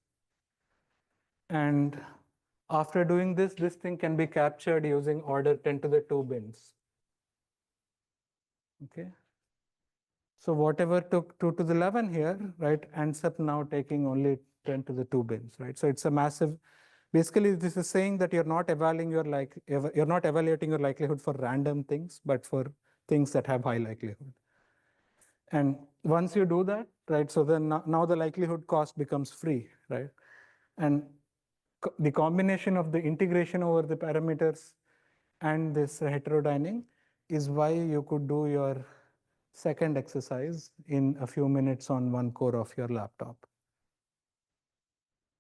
And after doing this, this thing can be captured using order 10 to the 2 bins. Okay. So whatever took 2 to the 11 here, right, ends up now taking only 10 to the 2 bins, right? So it's a massive, basically this is saying that you're not evaluating your likelihood for random things, but for things that have high likelihood. And once you do that, right, so then now the likelihood cost becomes free, right? And the combination of the integration over the parameters and this heterodyning is why you could do your second exercise in a few minutes on one core of your laptop.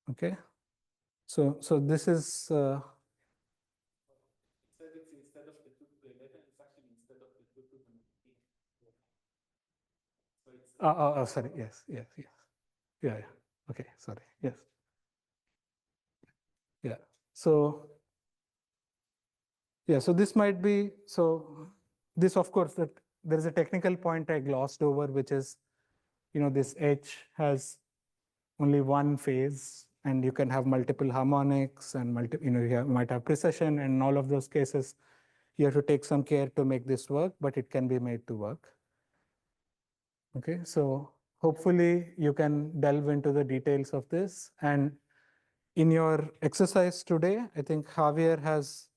Okay, so this is it's instead of the 2 to the 11, it's actually instead of the 2 to the 19. So it's sorry, yes, yeah, okay, sorry, yes, yeah. So yeah, so this might be, so this, of course, that there is a technical point I glossed over, which is, this H has only one phase, and you can have multiple harmonics and you might have precession, and in all of those cases, you have to take some care to make this work, but it can be made to work. Okay, so hopefully you can delve into the details of this. And in your exercise today, I think Javier has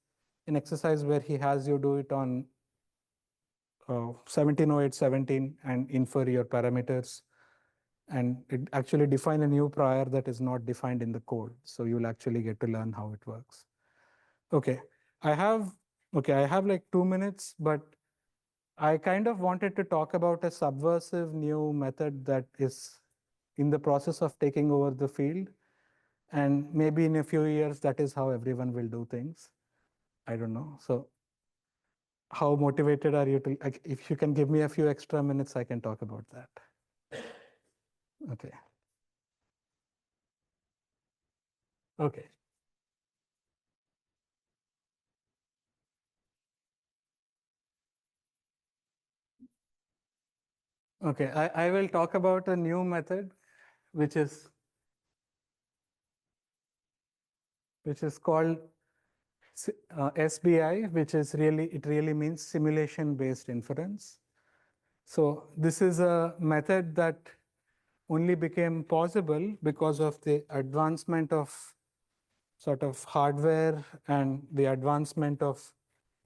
an exercise where he has you do it on 170817 and infer your parameters, and it actually define a new prior that is not defined in the code. So you'll actually get to learn how it works. Okay, I have like 2 minutes, but I kind of wanted to talk about a subversive new method that is in the process of taking over the field. And maybe in a few years, that is how everyone will do things. I don't know. So how motivated are you to, like, if you can give me a few extra minutes, I can talk about that. Okay. Okay. Okay, I will talk about a new method, which is called SBI, which is it really means simulation-based inference. So this is a method that only became possible because of the advancement of sort of hardware and the advancement of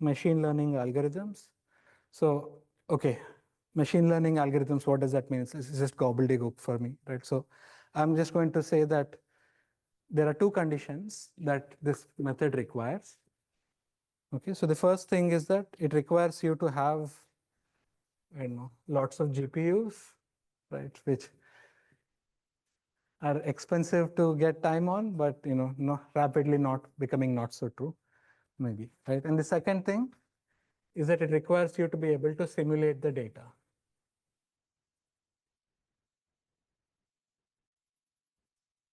machine learning algorithms. So, okay, machine learning algorithms, what does that mean? It's just gobbledygook for me, right? So I'm just going to say that there are two conditions that this method requires. Okay, so the first thing is that it requires you to have, I don't know, lots of GPUs, right, which are expensive to get time on, but rapidly not becoming not so true, maybe, right? And the second thing is that it requires you to be able to simulate the data.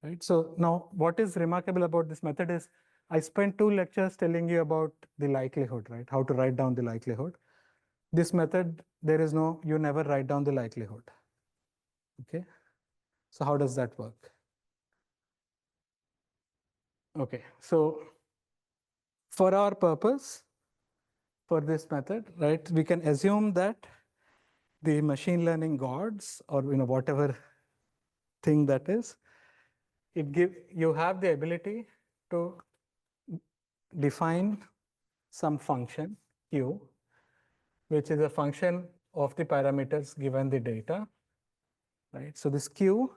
Right. So now what is remarkable about this method is I spent 2 lectures telling you about the likelihood, right? How to write down the likelihood. This method, you never write down the likelihood. Okay. So how does that work? Okay. So for our purpose, for this method, right, we can assume that the machine learning gods, or whatever thing that is, you have the ability to define some function q, which is a function of the parameters given the data, right? So this q,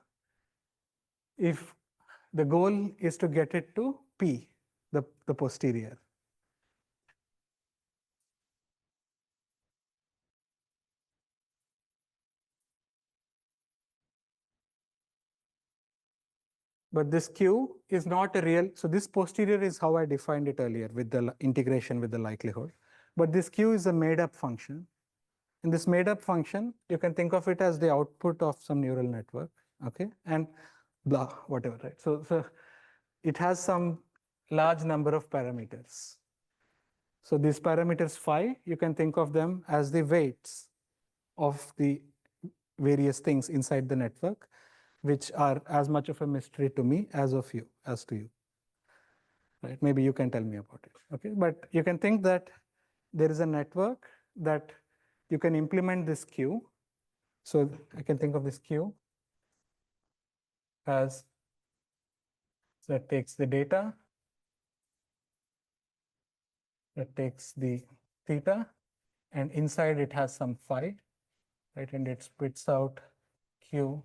if the goal is to get it to p, the posterior. But this q is not a real, so this posterior is how I defined it earlier with the integration with the likelihood. But this q is a made up function. In this made up function, you can think of it as the output of some neural network, okay? And blah, whatever, right? So it has some large number of parameters. So these parameters phi, you can think of them as the weights of the various things inside the network, which are as much of a mystery to me as to you. Right? Maybe you can tell me about it. Okay, but you can think that there is a network that you can implement this queue. So I can think of this queue as that takes the data, that takes the theta, and inside it has some phi, right? And it spits out q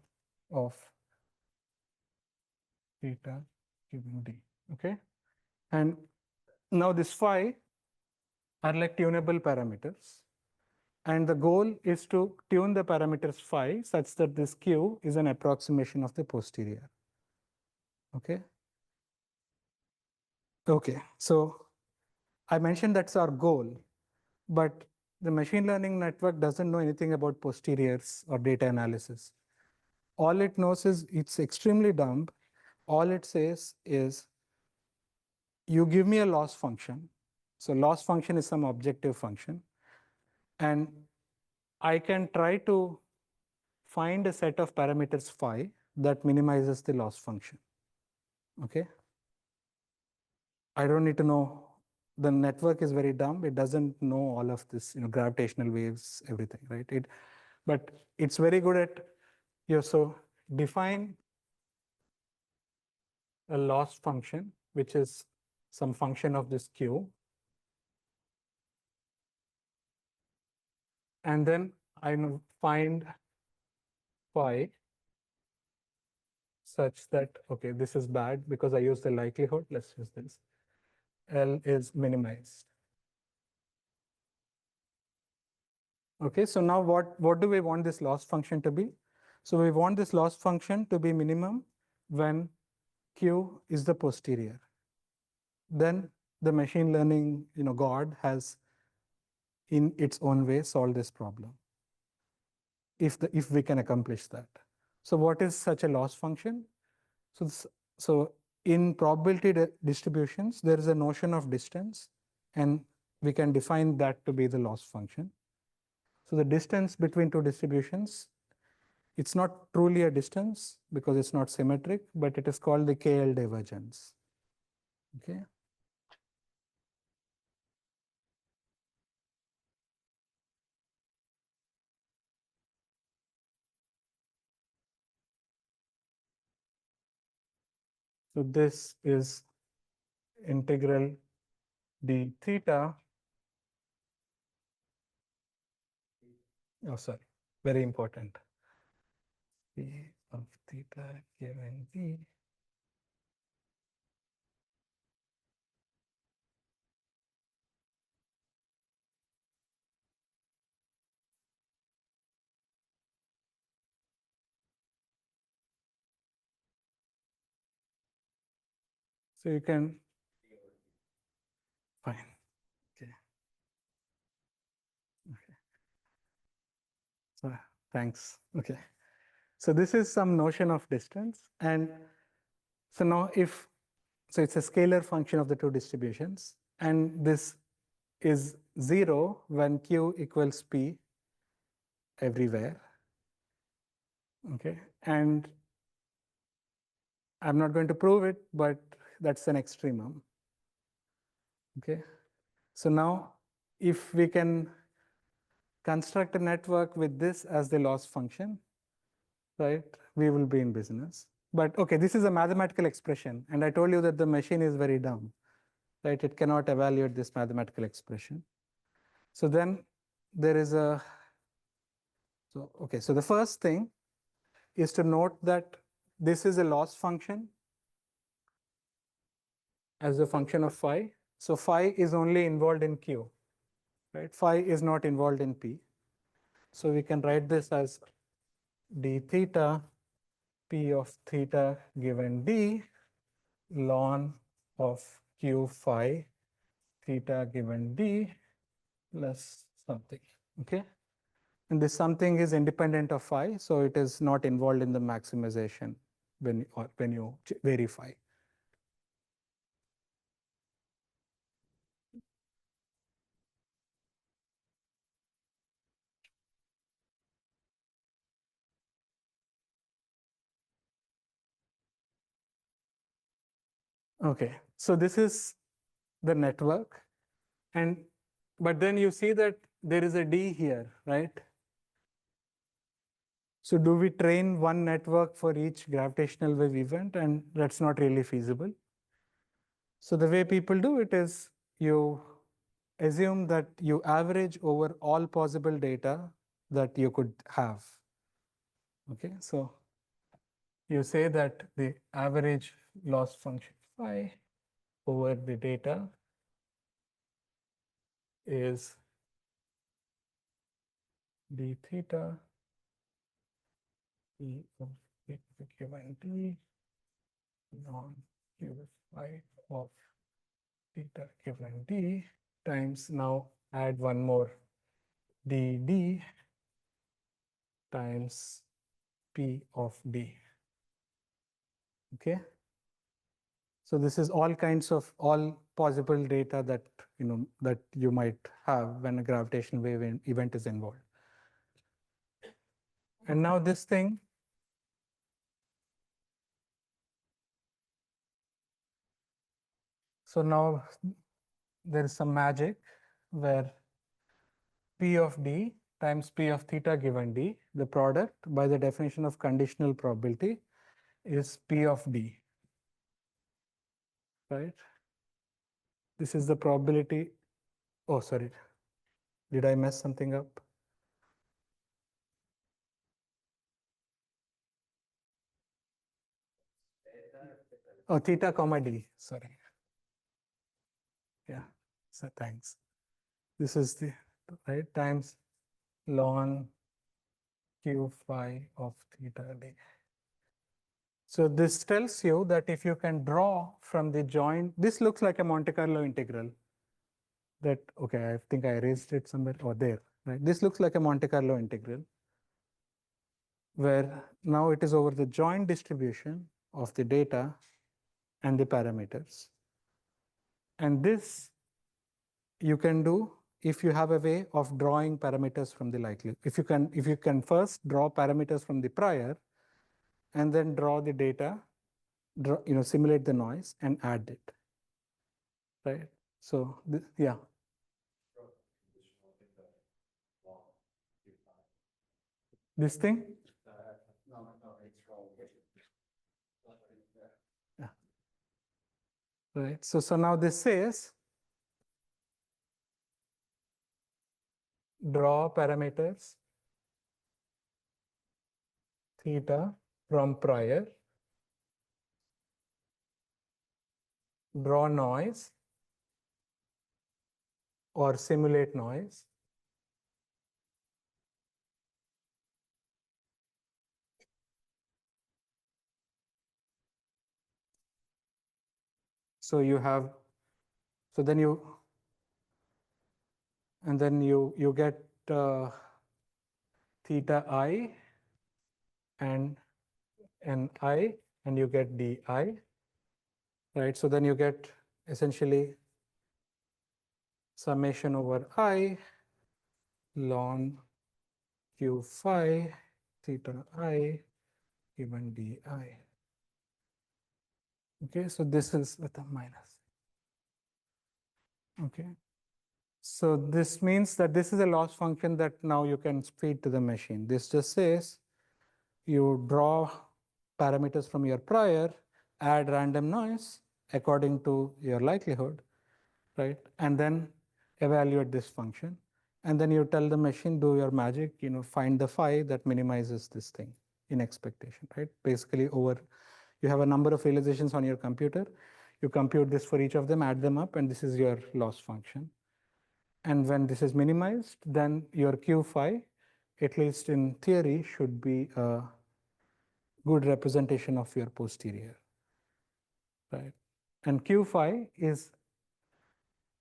of theta given d. Okay, and now this phi are like tunable parameters. And the goal is to tune the parameters phi such that this q is an approximation of the posterior. Okay. Okay. So I mentioned that's our goal, but the machine learning network doesn't know anything about posteriors or data analysis. All it knows is it's extremely dumb. All it says is, you give me a loss function. So loss function is some objective function. And I can try to find a set of parameters phi that minimizes the loss function. Okay. I don't need to know. The network is very dumb. It doesn't know all of this, gravitational waves, everything, right? But it's very good at, so define a loss function, which is some function of this q. And then I find phi such that, okay, this is bad because I use the likelihood. Let's use this. L is minimized. Okay, so now what do we want this loss function to be? So we want this loss function to be minimum when q is the posterior. Then the machine learning god has in its own way solved this problem, if we can accomplish that. So what is such a loss function? So in probability distributions, there is a notion of distance, and we can define that to be the loss function. So the distance between two distributions, it's not truly a distance because it's not symmetric, but it is called the KL divergence. Okay. So this is integral d theta. Oh, sorry, very important. P of theta given d. So you can, fine, okay. Okay. So thanks, okay. So this is some notion of distance. And so now so it's a scalar function of the two distributions. And this is 0 when q equals p everywhere. Okay. And I'm not going to prove it, but that's an extremum. Okay. So now if we can construct a network with this as the loss function, right, we will be in business. But okay, this is a mathematical expression, and I told you that the machine is very dumb, right? It cannot evaluate this mathematical expression. So then there is a, so okay, so the first thing is to note that this is a loss function as a function of phi. So phi is only involved in Q, right? Phi is not involved in P. So we can write this as d theta P of theta given d ln of Q phi theta given d plus something, okay? And this something is independent of phi, so it is not involved in the maximization when you vary phi. Okay, so this is the network, and but then you see that there is a d here, right? So do we train one network for each gravitational wave event? And that's not really feasible. So the way people do it is you assume that you average over all possible data that you could have. Okay, so you say that the average loss function phi over the data is d theta e of given d non q phi of theta given d times, now add one more dd times p of d. Okay. So this is all kinds of all possible data that that you might have when a gravitational wave event is involved. And now this thing, so now there is some magic where P of d times P of theta given d, the product by the definition of conditional probability is P of d, right? This is the probability. Oh, sorry. Did I mess something up? Oh, theta comma d, sorry. Yeah, so thanks. This is the, right, times ln q phi of theta d. So this tells you that if you can draw from the joint, this looks like a Monte Carlo integral. That, okay, I think I erased it somewhere, or there, right? This looks like a Monte Carlo integral, where now it is over the joint distribution of the data and the parameters. And this you can do if you have a way of drawing parameters from the likelihood. If you can first draw parameters from the prior, and then draw the data, simulate the noise and add it, right? So yeah. This thing? No, it's wrong. Yeah. Right. So now this says draw parameters theta from prior, draw noise or simulate noise, so you have, so then you, and then you get theta I and I, and you get di, right? So then you get essentially summation over I ln q phi theta I given di. Okay, so this is with a minus. Okay. So this means that this is a loss function that now you can feed to the machine. This just says you draw parameters from your prior, add random noise according to your likelihood, right? And then evaluate this function. And then you tell the machine, do your magic, find the phi that minimizes this thing in expectation, right? Basically you have a number of realizations on your computer. You compute this for each of them, add them up, and this is your loss function. And when this is minimized, then your Q phi, at least in theory, should be a good representation of your posterior, right? And Q phi is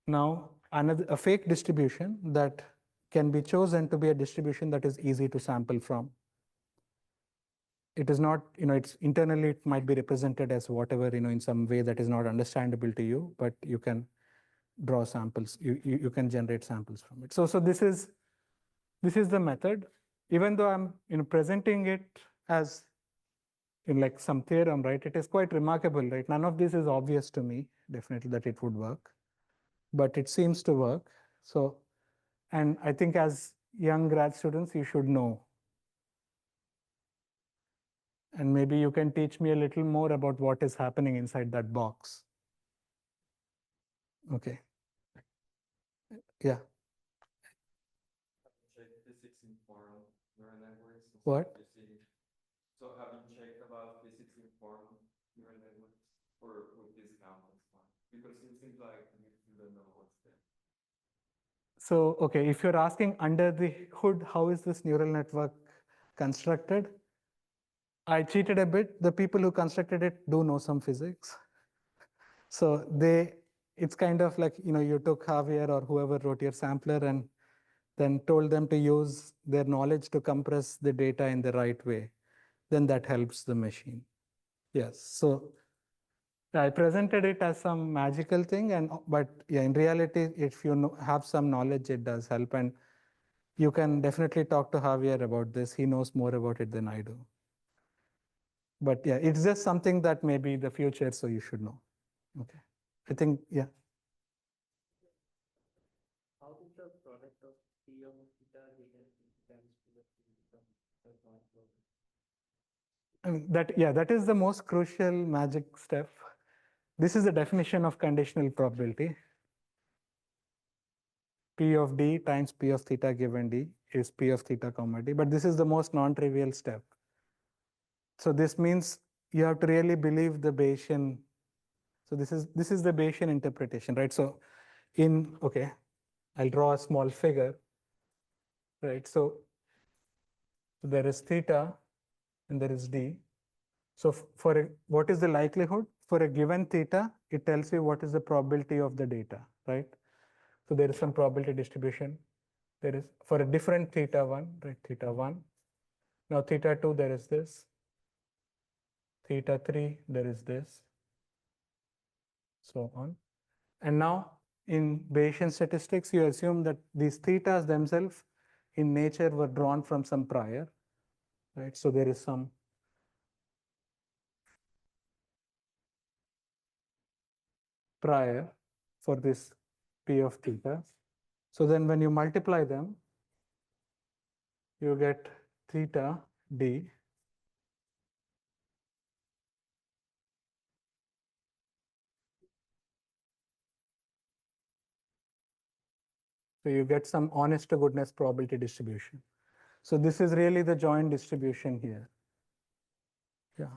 now a fake distribution that can be chosen to be a distribution that is easy to sample from. It is not, it's internally, it might be represented as whatever, in some way that is not understandable to you, but you can draw samples, you can generate samples from it. So this is the method. Even though I'm presenting it as in like some theorem, right? It is quite remarkable, right? None of this is obvious to me, definitely, that it would work, but it seems to work. So, and I think as young grad students, you should know. And maybe you can teach me a little more about what is happening inside that box. Okay. Yeah. Check physics informed neural networks. What? So have you checked about physics informed neural networks for with this complex one? Because it seems like you don't know what's there. So, okay, if you're asking under the hood, how is this neural network constructed? I cheated a bit. The people who constructed it do know some physics. So it's kind of like, you took Javier or whoever wrote your sampler and then told them to use their knowledge to compress the data in the right way. Then that helps the machine. Yes. So I presented it as some magical thing, but yeah, in reality, if you have some knowledge, it does help. And you can definitely talk to Javier about this. He knows more about it than I do. But yeah, it's just something that may be the future, so you should know. Okay. I think, yeah. How did the product of P of theta given times to the I mean, that is the most crucial magic step. This is the definition of conditional probability. P of d times P of theta given d is P of theta comma d, but this is the most non-trivial step. So this means you have to really believe the Bayesian. So this is the Bayesian interpretation, right? So okay, I'll draw a small figure, right? So there is theta and there is d. So what is the likelihood? For a given theta, it tells you what is the probability of the data, right? So there is some probability distribution. There is for a different theta 1, right? Theta 1. Now theta 2, there is this. Theta 3, there is this. So on. And now in Bayesian statistics, you assume that these thetas themselves in nature were drawn from some prior, right? So there is some prior for this P of theta. So then when you multiply them, you get theta d. So you get some honest to goodness probability distribution. So this is really the joint distribution here. Yeah.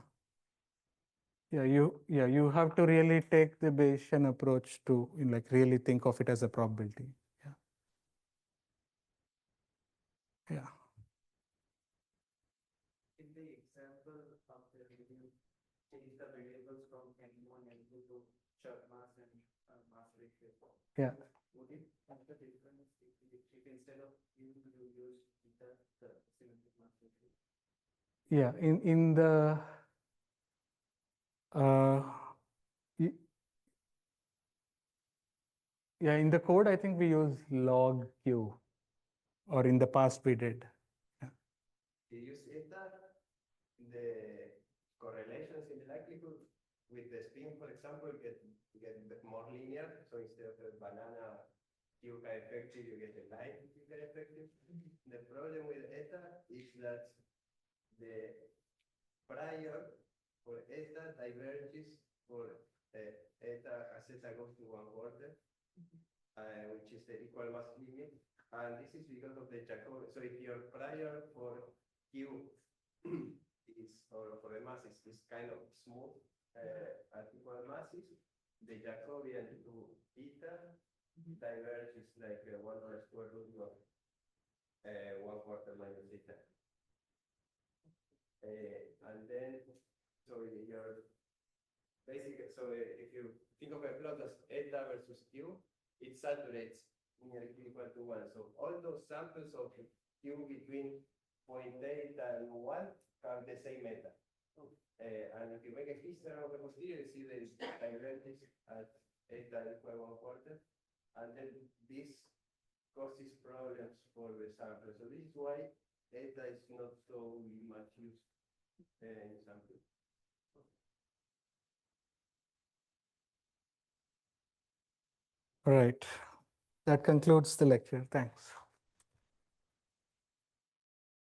You have to really take the Bayesian approach to like really think of it as a probability. Yeah. Yeah. In the example of the review, change the variables from N1, N2 to Chuck mass and mass ratio. Yeah. Would it have the difference if instead of you use theta, the symmetric mass ratio? Yeah. In the yeah, in the code, I think we use log Q, or in the past we did. Yeah. Do you see that the correlations in the likelihood with the spin, for example, get more linear. So instead of a banana QK effective, you get a line QK effective. The problem with eta is that the prior for eta diverges for eta as eta goes to 1/4, which is the equal mass limit. And this is because of the Jacobi. So if your prior for Q is, or for the masses is kind of smooth at equal masses, the Jacobian to eta diverges like 1/square root of 1/4 minus eta. And then, so your basic, so if you think of a plot as eta versus Q, it saturates near Q equal to 1. So all those samples of Q between 0.8 and 1 have the same eta. And if you make a histogram of the posterior, you see there is divergence at eta equal 1/4. And then this causes problems for the sample. So this is why eta is not so much used in sampling. Right. That concludes the lecture. Thanks.